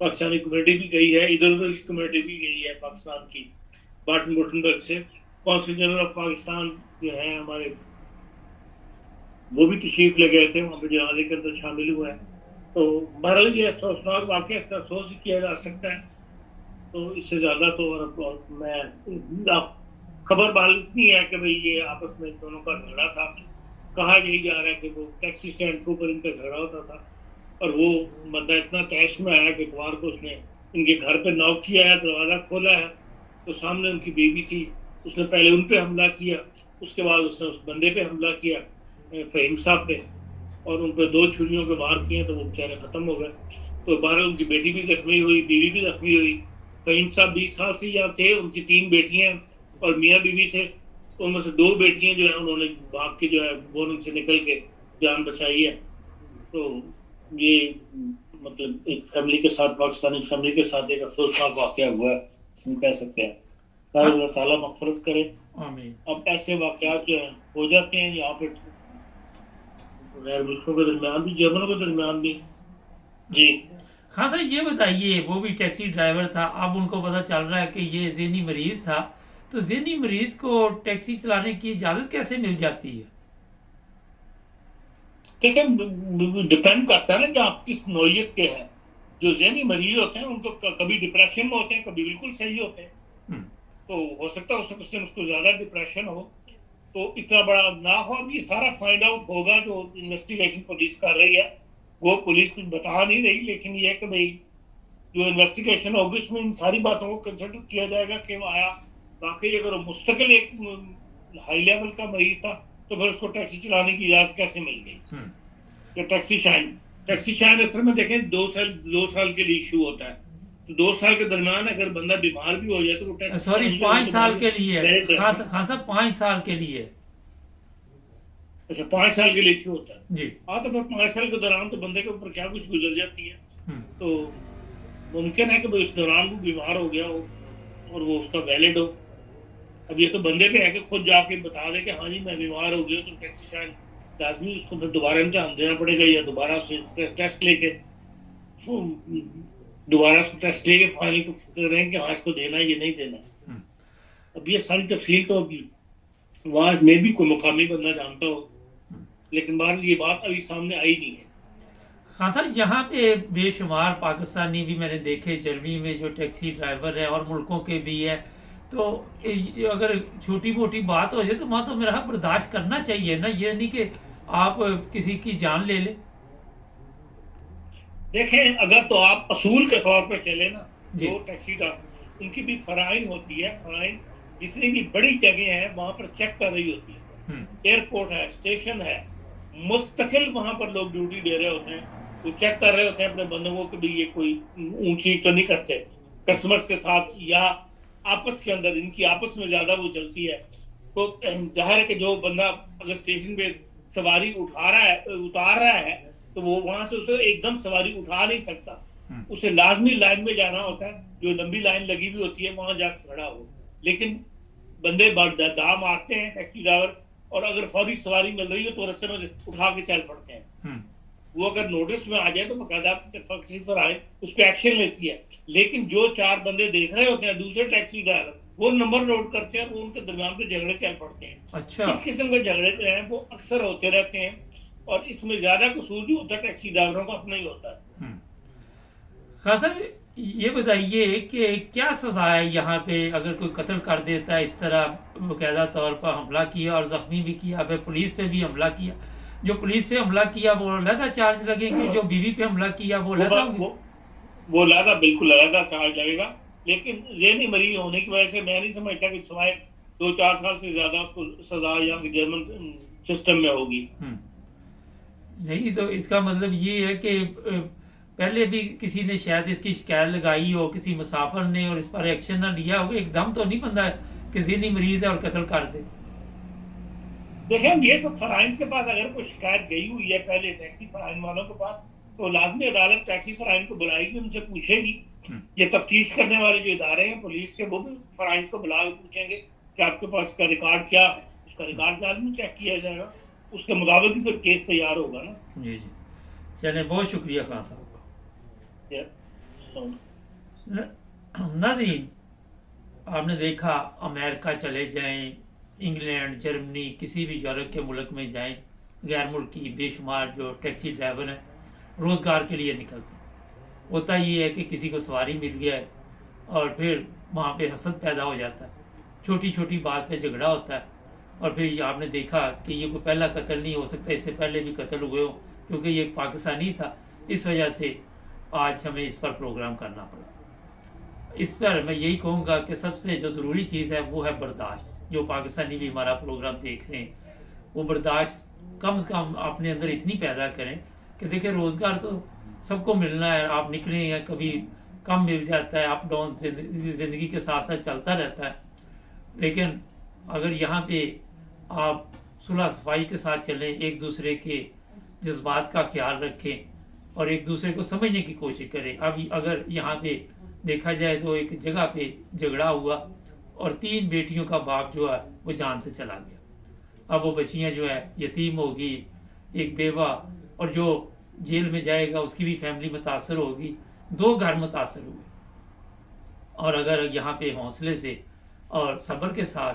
Speaker 4: पाकिस्तानी कम्युनिटी भी गई है, इधर उधर की कम्युनिटी भी गई है पाकिस्तान की, बाटन-वुर्टनबर्ग से। कौंसल जनरल ऑफ पाकिस्तान जो है हमारे, वो भी तशरीफ ले गए थे वहाँ पे, जनाजे के अंदर शामिल हुए हैं। तो बहरहाल ये अफसोसनाक वाक़या, इसका अफसोस किया जा सकता है। तो इससे ज़्यादा तो और मैं खबर बहाल इतनी है कि भाई ये आपस में दोनों का झगड़ा था। कहा यही जा रहा है कि वो टैक्सी स्टैंड के ऊपर इनका झगड़ा होता था और वो बंदा इतना तैश में आया कि इतवार को उसने इनके घर पे नॉक किया है, दरवाज़ा खोला है तो सामने उनकी बेबी थी। उसने पहले उन पे हमला किया, उसके बाद उसने उस बंदे पे हमला किया, फ़हीम साहब पे, और उन पर 2 छुरियों के वार किए तो वो बेचारे ख़त्म हो गए। तो बहरहाल उनकी बेटी भी जख्मी हुई, बीवी भी जख्मी हुई। फ़हीम साहब 20 साल से यहाँ थे, उनकी 3 बेटियाँ और मियाँ बीवी थे। उनमें से 2 बेटियाँ जो है उन्होंने भाग के जो है बोर्डिंग से निकल के जान बचाई है। तो ये मतलब एक फैमिली के साथ, पाकिस्तानी फैमिली के साथ एक अफसोसनाक वाक़या हुआ है, हम कह सकते हैं। अल्लाह ताला मग़फ़िरत करे।
Speaker 1: आमीन।
Speaker 4: अब ऐसे वाक़यात जो हैं हो जाते हैं यहाँ पे गैर मुल्कों के दरमियान भी, जर्मनों के दरमियान भी। जी
Speaker 1: हाँ सर, ये बताइए, वो भी टैक्सी ड्राइवर था, अब उनको पता चल रहा है कि ये ज़हनी मरीज था, तो ज़हनी मरीज को टैक्सी चलाने की इजाज़त कैसे मिल जाती है?
Speaker 4: देखिए, डिपेंड करता है ना कि आप किस नौइयत के हैं। जो ज़हनी मरीज होते हैं उनको कभी डिप्रेशन में होते हैं, कभी बिल्कुल सही होते हैं। तो हो सकता है उसको ज़्यादा डिप्रेशन हो तो इतना बड़ा ना हो। अब ये सारा फाइंड आउट होगा, जो इन्वेस्टिगेशन पुलिस कर रही है वो पुलिस कुछ बता नहीं रही, लेकिन ये कि भाई जो इन्वेस्टिगेशन होगी उसमें इन सारी बातों को कंसिडर किया जाएगा कि वो आया वाकई अगर वो मुस्तकिल एक हाई लेवल का मरीज था तो फिर उसको टैक्सी चलाने की इजाजत कैसे मिल गई? तो टैक्सी शाइन असल में देखें 2 साल के लिए इशू होता है। तो 2 साल के दरमियान अगर बंदा बीमार भी हो जाए तो वो टैक्सी,
Speaker 1: सॉरी 5 साल के लिए खान साहब 5 साल के लिए।
Speaker 4: अच्छा 5 साल के लिए इशू होता है
Speaker 1: जी।
Speaker 4: हाँ, तो फिर 5 साल के दौरान तो बंदे के ऊपर क्या कुछ गुजर जाती है। तो मुमकिन है कि वो इस दौरान वो बीमार हो गया हो और वो उसका वैलिड हो। अब ये तो बंदे पे है कि खुद जाके बता दे कि हाँ जी मैं बीमार हो गया, तो टैक्सी शायद लाजमी उसको फिर दोबारा इम्तिहान देना पड़ेगा या दोबारा उससे टेस्ट लेके फाइनल करें कि हाँ इसको देना है या नहीं देना। अब ये सारी तफसील तो अभी वहां में भी कोई मुकामी बंदा जानता हो, लेकिन बाहर ये बात अभी सामने आई नहीं है।
Speaker 1: हाँ सर, यहाँ पे बेशुमार पाकिस्तानी भी मैंने देखे, जर्मनी में जो टैक्सी ड्राइवर है और मुल्कों के भी है। तो अगर छोटी मोटी बात हो जाए तो वहाँ तो मेरा बर्दाश्त करना चाहिए ना, ये नहीं कि आप किसी की जान ले ले।
Speaker 4: देखें अगर तो आप असूल के तौर पे चले ना, जो टैक्सी का उनकी भी फराइन होती है, फराइन जितनी भी बड़ी जगह है वहां पर चेक कर रही होती है। एयरपोर्ट है, स्टेशन है, मुस्तकिल वहां पर लोग ड्यूटी दे रहे होते हैं, वो चेक कर रहे होते हैं अपने बंदों को कि भाई ये कोई ऊंची तो नहीं करते कस्टमर्स के साथ या आपस के अंदर, इनकी आपस में ज्यादा वो चलती है। तो जाहिर है कि जो बंदा अगर स्टेशन पे सवारी उतार रहा है तो वो वहां से उसे एकदम सवारी उठा नहीं सकता, उसे लाजमी लाइन में जाना होता है, जो लंबी लाइन लगी हुई होती है वहां जाकर खड़ा हो। लेकिन बंदे दाम मारते हैं टैक्सी ड्राइवर, और अगर फौरी सवारी मिल रही हो तो रास्ते में उठा के चल पड़ते हैं। वो अगर नोटिस में आ जाए तो बकायदा उस पर एक्शन लेती है। लेकिन जो 4 बंदे देख रहे होते हैं दूसरे टैक्सी ड्राइवर, वो नंबर नोट करते हैं, वो उनके दरमियान पे झगड़े चल पड़ते हैं।
Speaker 1: अच्छा।
Speaker 4: इस किस्म के झगड़े जो हैं वो अक्सर होते रहते हैं, और इसमें ज्यादा कसूर जो होता है टैक्सी ड्राइवरों का अपना ही होता है।
Speaker 1: हाँ सर, ये बताइए कि क्या सजा है यहाँ पे अगर कोई कत्ल कर देता है, इस तरह बाकायदा तौर पर हमला किया और जख्मी भी किया, फिर पुलिस पे भी हमला किया। जो पुलिस पे हमला किया वो अलग चार्ज लगेंगे, जो बीवी पे हमला किया वो अलग,
Speaker 4: वो अलग, बिल्कुल अलग चार्ज लगेगा। लेकिन ज़हनी मरीज होने की वजह से मैं नहीं समझता कि सिवाय 2-4 साल से ज्यादा उसको सजा यहाँ के जर्मन सिस्टम में होगी।
Speaker 1: नहीं, तो इसका मतलब ये है कि पहले भी किसी ने शायद इसकी शिकायत लगाई हो किसी मुसाफिर ने और इस पर एक्शन ना लिया हो। एकदम तो नहीं बंदा कि ज़हनी मरीज है और कत्ल कर दे।
Speaker 4: देखें ये तो फराइन के पास अगर कोई शिकायत गई हुई है पहले टैक्सी फराइन वालों के पास, तो लाजमी अदालत टैक्सी फराइन को बुलाएगी, उनसे पूछेगी। ये तफ्तीश करने वाले जो इदारे हैं पुलिस के, वो भी फराइन को बुला के पूछेंगे कि आपके पास इसका रिकॉर्ड क्या है। उसका रिकॉर्ड लाजमी चेक किया जाएगा, उसके मुताबिक ही फिर केस तैयार होगा ना।
Speaker 1: जी जी, चले, बहुत शुक्रिया खान साहब का। नाज़रीन, आपने देखा अमेरिका चले जाएं, इंग्लैंड, जर्मनी, किसी भी यूरोप के मुल्क में जाएं, गैर मुल्की बेशुमार जो टैक्सी ड्राइवर हैं रोज़गार के लिए निकलते हैं। होता ये है कि किसी को सवारी मिल गया है और फिर वहाँ पे हसद पैदा हो जाता है, छोटी छोटी बात पे झगड़ा होता है, और फिर आपने देखा कि ये कोई पहला कत्ल नहीं हो सकता, इससे पहले भी कत्ल हुए हो, क्योंकि ये पाकिस्तानी था। इस वजह से आज हमें इस पर प्रोग्राम करना पड़ा। इस पर मैं यही कहूँगा कि सबसे जो ज़रूरी चीज़ है वो है बर्दाश्त। जो पाकिस्तानी भी हमारा प्रोग्राम देख रहे हैं, वो बर्दाश्त कम से कम अपने अंदर इतनी पैदा करें कि देखिए रोज़गार तो सबको मिलना है। आप निकले हैं, कभी कम मिल जाता है, अप डाउन ज़िंदगी के साथ साथ चलता रहता है। लेकिन अगर यहाँ पे आप सुलह सफाई के साथ चलें, एक दूसरे के जज्बात का ख्याल रखें और एक दूसरे को समझने की कोशिश करें। अब अगर यहाँ पे देखा जाए तो एक जगह पे झगड़ा हुआ और 3 बेटियों का बाप जो है वो जान से चला गया। अब वो बच्चियाँ जो है यतीम होगी, एक बेवा, और जो जेल में जाएगा उसकी भी फैमिली मुतासर होगी, 2 घर मुतासर हुए। और अगर यहाँ पे हौसले से और सब्र के साथ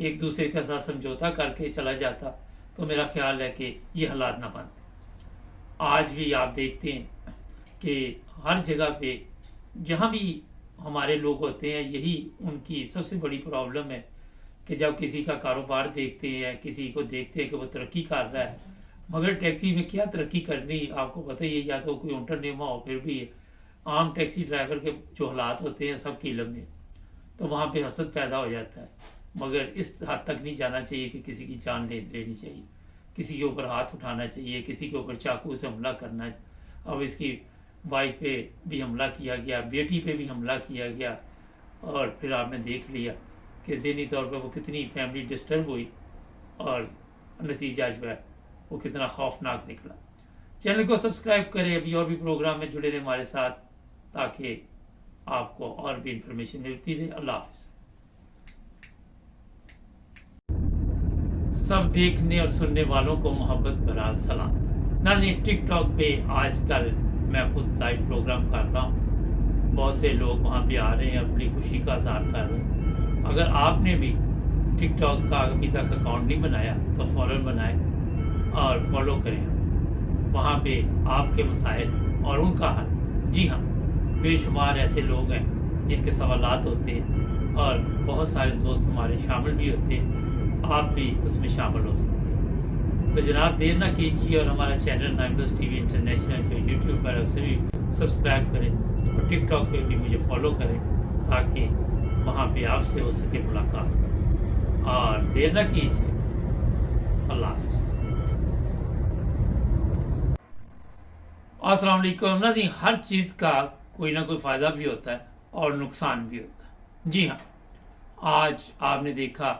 Speaker 1: एक दूसरे के साथ समझौता करके चला जाता तो मेरा ख्याल है कि ये हालात ना बनते। आज भी आप देखते हैं कि हर जगह पे जहाँ भी हमारे लोग होते हैं, यही उनकी सबसे बड़ी प्रॉब्लम है कि जब किसी का कारोबार देखते हैं, किसी को देखते हैं कि वो तरक्की कर रहा है, मगर टैक्सी में क्या तरक्की करनी, आपको पता ही है, या तो कोई इंटरनेमा हो, फिर भी आम टैक्सी ड्राइवर के जो हालात होते हैं सबकी इल्म में, तो वहाँ पे हसद पैदा हो जाता है। मगर इस हद तक नहीं जाना चाहिए कि किसी की जान लेनी चाहिए, किसी के ऊपर हाथ उठाना चाहिए, किसी के ऊपर चाकू से हमला करना है। अब इसकी वाइफ पे भी हमला किया गया, बेटी पे भी हमला किया गया, और फिर आपने देख लिया कि ज़हनी तौर पर वो कितनी फैमिली डिस्टर्ब हुई और नतीजा जो है वो कितना खौफनाक निकला। चैनल को सब्सक्राइब करें, अभी और भी प्रोग्राम में जुड़े रहे हमारे साथ, ताकि आपको और भी इंफॉर्मेशन मिलती रहे। अल्लाह हाफिज़। सब देखने और सुनने वालों को मोहब्बत भरा सलाम। नाज़रीन, टिकटॉक पे आजकल मैं खुद लाइव प्रोग्राम कर रहा हूँ, बहुत से लोग वहाँ पे आ रहे हैं, अपनी खुशी का इज़हार कर रहे हैं। अगर आपने भी टिकटॉक का अभी तक अकाउंट नहीं बनाया तो फ़ौरन बनाएं और फॉलो करें। वहाँ पे आपके मसाइल और उनका हल, जी हाँ, बेशुमार ऐसे लोग हैं जिनके सवालात होते हैं, और बहुत सारे दोस्त हमारे शामिल भी होते हैं, आप भी उसमें शामिल हो सकते हैं। तो जनाब देर ना कीजिए और हमारा चैनल 9+ टीवी इंटरनेशनल जो यूट्यूब पर है उसे भी सब्सक्राइब करें और टिकटॉक पे भी मुझे फॉलो करें, ताकि वहाँ पे आपसे हो सके मुलाकात। और देर ना कीजिए। अल्लाह हाफिज़। अस्सलाम वालेकुम। ना जी, हर चीज़ का कोई ना कोई फ़ायदा भी होता है और नुकसान भी होता है। जी हाँ, आज आपने देखा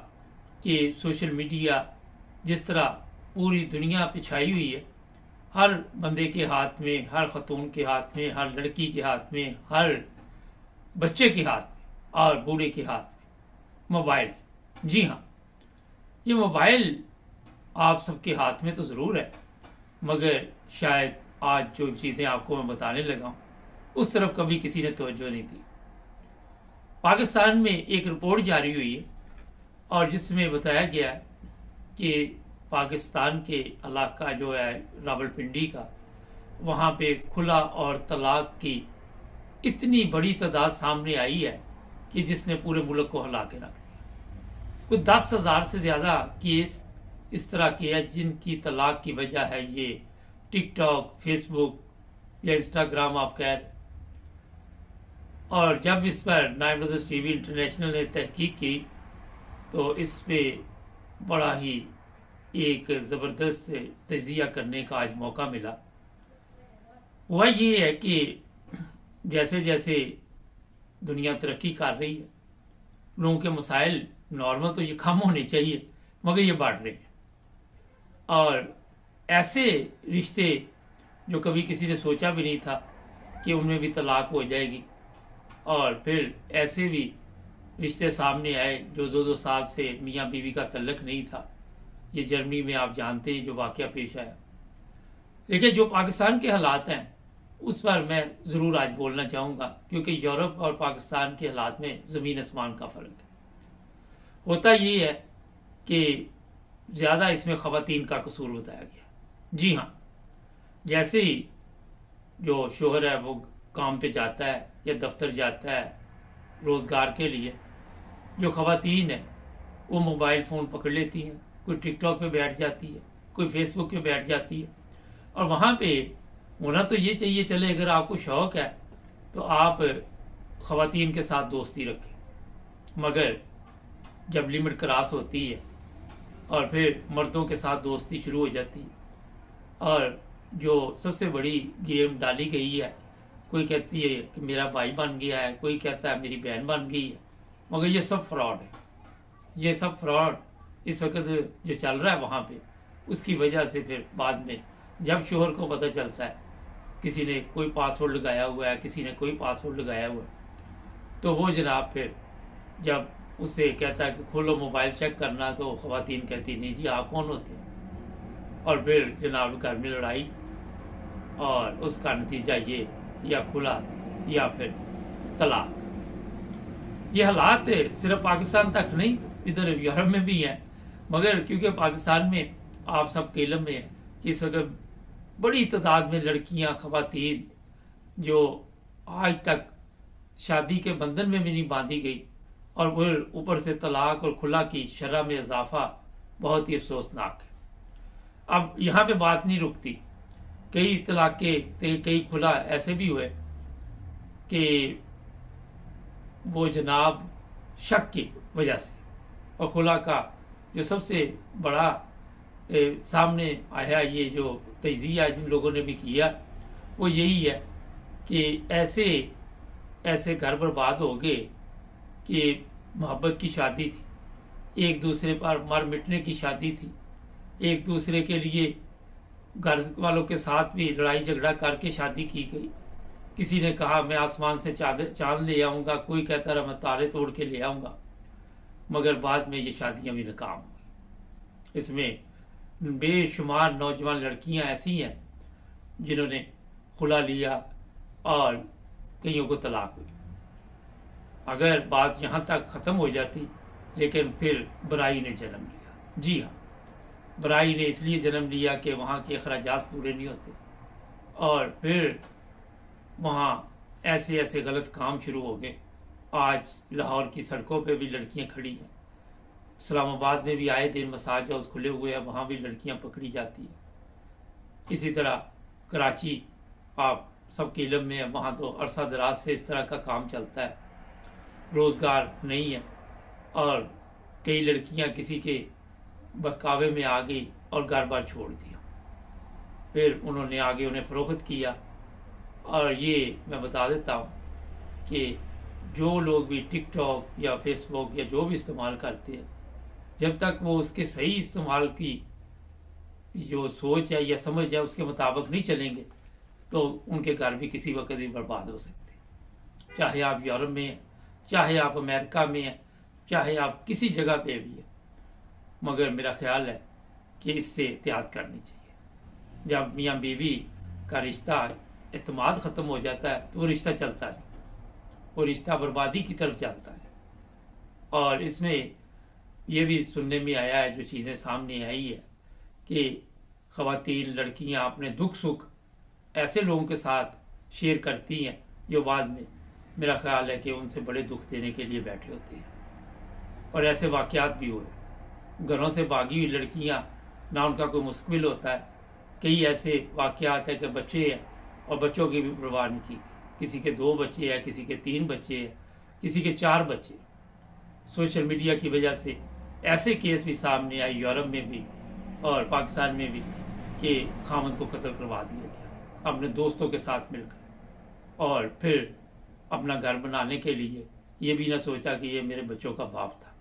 Speaker 1: कि सोशल मीडिया जिस तरह पूरी दुनिया पे छाई हुई है, हर बंदे के हाथ में, हर खतून के हाथ में, हर लड़की के हाथ में, हर बच्चे के हाथ में और बूढ़े के हाथ में मोबाइल। जी हाँ, ये मोबाइल आप सबके हाथ में तो ज़रूर है, मगर शायद आज जो चीज़ें आपको मैं बताने लगा हूँ उस तरफ कभी किसी ने तवज्जो नहीं दी। पाकिस्तान में एक रिपोर्ट जारी हुई है और जिसमें बताया गया है कि पाकिस्तान के इलाका जो है रावलपिंडी का, वहाँ पे खुला और तलाक की इतनी बड़ी तादाद सामने आई है कि जिसने पूरे मुल्क को हिला के रख दिया। कुछ 10,000 से ज़्यादा केस इस तरह के हैं जिनकी तलाक की वजह है ये टिकटॉक, फेसबुक या इंस्टाग्राम आप कह रहे। और जब इस पर 9+ टीवी इंटरनेशनल ने तहकीक की तो इस पे बड़ा ही एक ज़बरदस्त तजिया करने का आज मौका मिला। वह ये है कि जैसे जैसे दुनिया तरक्की कर रही है, लोगों के मसाइल नॉर्मल तो ये कम होने चाहिए मगर ये बढ़ रहे हैं, और ऐसे रिश्ते जो कभी किसी ने सोचा भी नहीं था कि उनमें भी तलाक हो जाएगी, और फिर ऐसे भी रिश्ते सामने आए जो 2-2 साल से मियाँ बीवी का तल्लक नहीं था। ये जर्मनी में आप जानते हैं जो वाक़या पेश आया। लेकिन जो पाकिस्तान के हालात हैं उस पर मैं ज़रूर आज बोलना चाहूँगा, क्योंकि यूरोप और पाकिस्तान के हालात में ज़मीन आसमान का फ़र्क है। होता ये है कि ज़्यादा इसमें ख़वातीन का कसूर बताया गया। जी हाँ, जैसे ही जो शोहर है वो काम पे जाता है या दफ्तर जाता है रोज़गार के लिए, जो ख़वातीन है वो मोबाइल फ़ोन पकड़ लेती हैं, कोई टिकटॉक पे बैठ जाती है, कोई फेसबुक पे बैठ जाती है। और वहाँ पे होना तो ये चाहिए, चले अगर आपको शौक़ है तो आप ख़वातीन के साथ दोस्ती रखें, मगर जब लिमिट क्रॉस होती है और फिर मर्दों के साथ दोस्ती शुरू हो जाती है, और जो सबसे बड़ी गेम डाली गई है, कोई कहती है कि मेरा भाई बन गया है, कोई कहता है मेरी बहन बन गई है, मगर ये सब फ्रॉड है। ये सब फ्रॉड इस वक्त जो चल रहा है वहाँ पे, उसकी वजह से फिर बाद में जब शोहर को पता चलता है किसी ने कोई पासवर्ड लगाया हुआ है, किसी ने कोई पासवर्ड लगाया हुआ है, तो वो जनाब फिर जब उससे कहता है कि खोलो मोबाइल चेक करना, तो ख़वातीन कहती नहीं जी आप कौन होते हैं, और फिर जनाब घर में लड़ाई, और उसका नतीजा ये या खुला या फिर तलाक। ये हालात सिर्फ पाकिस्तान तक नहीं, इधर यूरोप में भी हैं, मगर क्योंकि पाकिस्तान में आप सब के इल्म में है कि इस वक्त बड़ी तादाद में लड़कियां, ख़वातीन जो आज तक शादी के बंधन में भी नहीं बांधी गई, और फिर ऊपर से तलाक और खुला की शरह में इजाफा बहुत ही अफसोसनाक है। अब यहाँ पे बात नहीं रुकती, कई तलाक के कई खुला ऐसे भी हुए कि वो जनाब शक की वजह से, और खुला का जो सबसे बड़ा सामने आया ये जो तजिया जिन लोगों ने भी किया वो यही है कि ऐसे घर बर्बाद हो गए कि मोहब्बत की शादी थी, एक दूसरे पर मर मिटने की शादी थी, एक दूसरे के लिए घर वालों के साथ भी लड़ाई झगड़ा करके शादी की गई। किसी ने कहा मैं आसमान से चांद ले आऊँगा, कोई कहता रहा मैं तारे तोड़ के ले आऊँगा, मगर बाद में ये शादियाँ भी नाकाम हुई। इसमें बेशुमार नौजवान लड़कियां ऐसी हैं जिन्होंने खुला लिया और कईयों को तलाक हुई। अगर बात यहाँ तक ख़त्म हो जाती, लेकिन फिर बुराई ने जन्म लिया। जी हाँ, बुराई ने इसलिए जन्म लिया कि वहाँ के अखराजात पूरे नहीं होते और फिर वहाँ ऐसे ऐसे गलत काम शुरू हो गए। आज लाहौर की सड़कों पे भी लड़कियाँ खड़ी हैं, इस्लामाबाद में भी आए दिन मसाज हाउस खुले हुए हैं, वहाँ भी लड़कियाँ पकड़ी जाती हैं। इसी तरह कराची आप सबके इल्म में है, वहाँ तो अरसा दराज से इस तरह का काम चलता है, रोज़गार नहीं है और कई लड़कियाँ किसी के बहकावे में आ गई और घर बार छोड़ दिया। फिर उन्होंने आगे उन्हें फ़रोख्त किया। और ये मैं बता देता हूँ कि जो लोग भी टिकटॉक या फेसबुक या जो भी इस्तेमाल करते हैं, जब तक वो उसके सही इस्तेमाल की जो सोच है या समझ है उसके मुताबिक नहीं चलेंगे तो उनके घर भी किसी वक्त भी बर्बाद हो सकते हैं। चाहे आप यूरोप में हैं, चाहे आप अमेरिका में हैं, चाहे आप किसी जगह पे भी हैं, मगर मेरा ख्याल है कि इससे एहतियात करनी चाहिए। जब मियाँ बीवी का रिश्ता एतमाद ख़त्म हो जाता है तो वो रिश्ता चलता नहीं, वो रिश्ता बर्बादी की तरफ जाता है। और इसमें ये भी सुनने में आया है, जो चीज़ें सामने आई है कि ख़वातीन लड़कियां अपने दुख सुख ऐसे लोगों के साथ शेयर करती हैं जो बाद में मेरा ख्याल है कि उनसे बड़े दुख देने के लिए बैठे होते हैं। और ऐसे वाक़यात भी हुए, घरों से भागी हुई लड़कियां, ना उनका कोई मुस्तक़बिल होता है। कई ऐसे वाक़यात है कि बच्चे हैं और बच्चों की भी परवाह नहीं की, किसी के 2 बच्चे हैं, किसी के 3 बच्चे हैं, किसी के 4 बच्चे। सोशल मीडिया की वजह से ऐसे केस भी सामने आए यूरोप में भी और पाकिस्तान में भी कि खामद को कत्ल करवा दिया गया अपने दोस्तों के साथ मिलकर, और फिर अपना घर बनाने के लिए ये भी ना सोचा कि ये मेरे बच्चों का बाप था।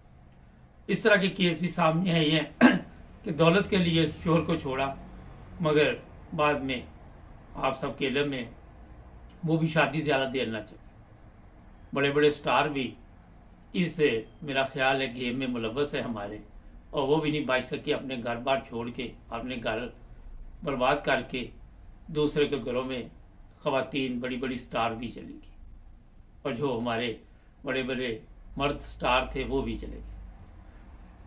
Speaker 1: इस तरह के केस भी सामने आए हैं कि दौलत के लिए शोहर को छोड़ा, मगर बाद में आप सबके इल्म में वो भी शादी ज़्यादा देर ना चली। बड़े बड़े स्टार भी इस मेरा ख्याल है गेम में मुलव्वस है हमारे, और वो भी नहीं बच सके, अपने घर बार छोड़ के अपने घर बर्बाद करके दूसरे के घरों में ख़वातीन बड़ी बड़ी स्टार भी चली गई, और जो हमारे बड़े बड़े मर्द स्टार थे वो भी चले गए।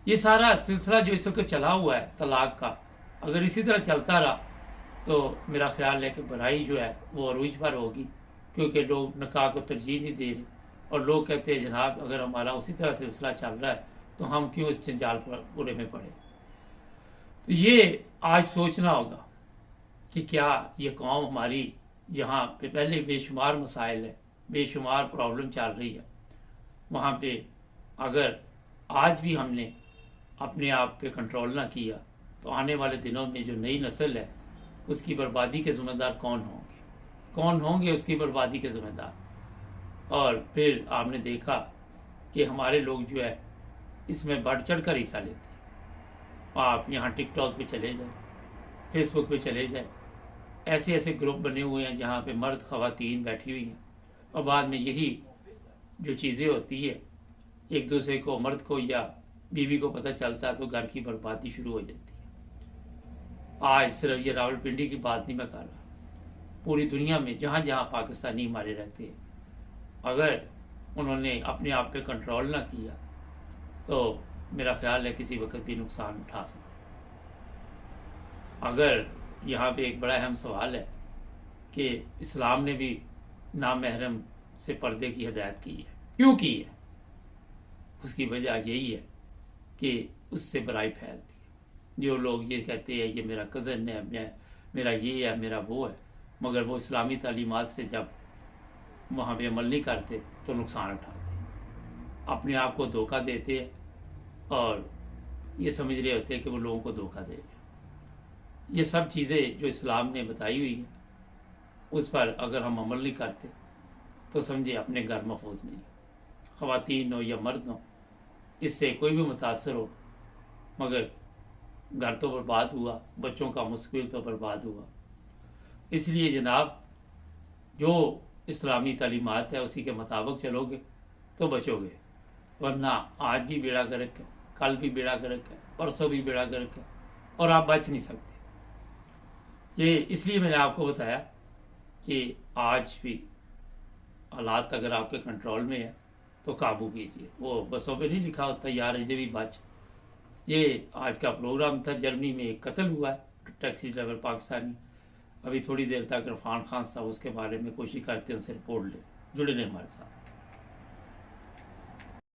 Speaker 1: ये सारा सिलसिला जो इस वक्त चला हुआ है तलाक का, अगर इसी तरह चलता रहा तो मेरा ख्याल है कि बुराई जो है वो अरूज पर होगी, क्योंकि लोग निकाह को तरजीह नहीं दे रहे और लोग कहते हैं जनाब अगर हमारा उसी तरह सिलसिला चल रहा है तो हम क्यों इस जंजाल पर पूरे में पड़े। तो ये आज सोचना होगा कि क्या ये कौम हमारी यहाँ पे पहले बेशुमार मसाइल है, बेशुमार प्रॉब्लम चल रही है, वहाँ पे अगर आज भी हमने अपने आप पे कंट्रोल ना किया तो आने वाले दिनों में जो नई नस्ल है उसकी बर्बादी के ज़िम्मेदार कौन होंगे उसकी बर्बादी के ज़िम्मेदार। और फिर आपने देखा कि हमारे लोग जो है इसमें बढ़ चढ़ कर हिस्सा लेते हैं। आप यहाँ टिकटॉक पे चले जाए, फेसबुक पे चले जाए, ऐसे ऐसे ग्रुप बने हुए हैं जहाँ पे मर्द ख़वातीन बैठी हुई हैं, और बाद में यही जो चीज़ें होती है एक दूसरे को, मर्द को या बीवी को पता चलता है तो घर की बर्बादी शुरू हो जाती है। आज सिर्फ ये रावलपिंडी की बात नहीं मैं कर रहा, पूरी दुनिया में जहाँ जहाँ पाकिस्तानी हमारे रहते हैं, अगर उन्होंने अपने आप पे कंट्रोल ना किया तो मेरा ख्याल है किसी वक्त भी नुकसान उठा सकते। अगर यहाँ पे एक बड़ा अहम सवाल है कि इस्लाम ने भी नामहरम से पर्दे की हिदायत की है, क्यों की है? उसकी वजह यही है कि उससे बुराई फैलती है। जो लोग ये कहते हैं ये मेरा कज़न है, मेरा ये है, मेरा वो है, मगर वो इस्लामी तालीमात से जब वहाँ पे अमल नहीं करते तो नुकसान उठाते हैं, अपने आप को धोखा देते हैं और ये समझ रहे होते हैं कि वो लोगों को धोखा देगा। ये सब चीज़ें जो इस्लाम ने बताई हुई है उस पर अगर हम अमल नहीं करते तो समझे अपने घर महफूज नहीं। ख़वातीन हो या मर्द हो, इससे कोई भी मुतासर हो, मगर घर तो बर्बाद हुआ, बच्चों का मुस्तकबिल तो बर्बाद हुआ। इसलिए जनाब जो इस्लामी तालीमात है उसी के मुताबिक चलोगे तो बचोगे, वरना आज भी बेड़ा गर्क है, कल भी बेड़ा गर्क है, परसों भी बेड़ा गर्क है और आप बच नहीं सकते। ये इसलिए मैंने आपको बताया कि आज भी हालात अगर आपके कंट्रोल में है तो काबू कीजिए। वो बसों पे नहीं लिखा होता यार इसे भी बच। ये आज का प्रोग्राम था, जर्मनी में एक कत्ल हुआ है टैक्सी ड्राइवर पाकिस्तानी। अभी थोड़ी देर तक इरफान खान साहब उसके बारे में कोशिश करते हैं उनसे रिपोर्ट ले। जुड़े रहे हमारे साथ।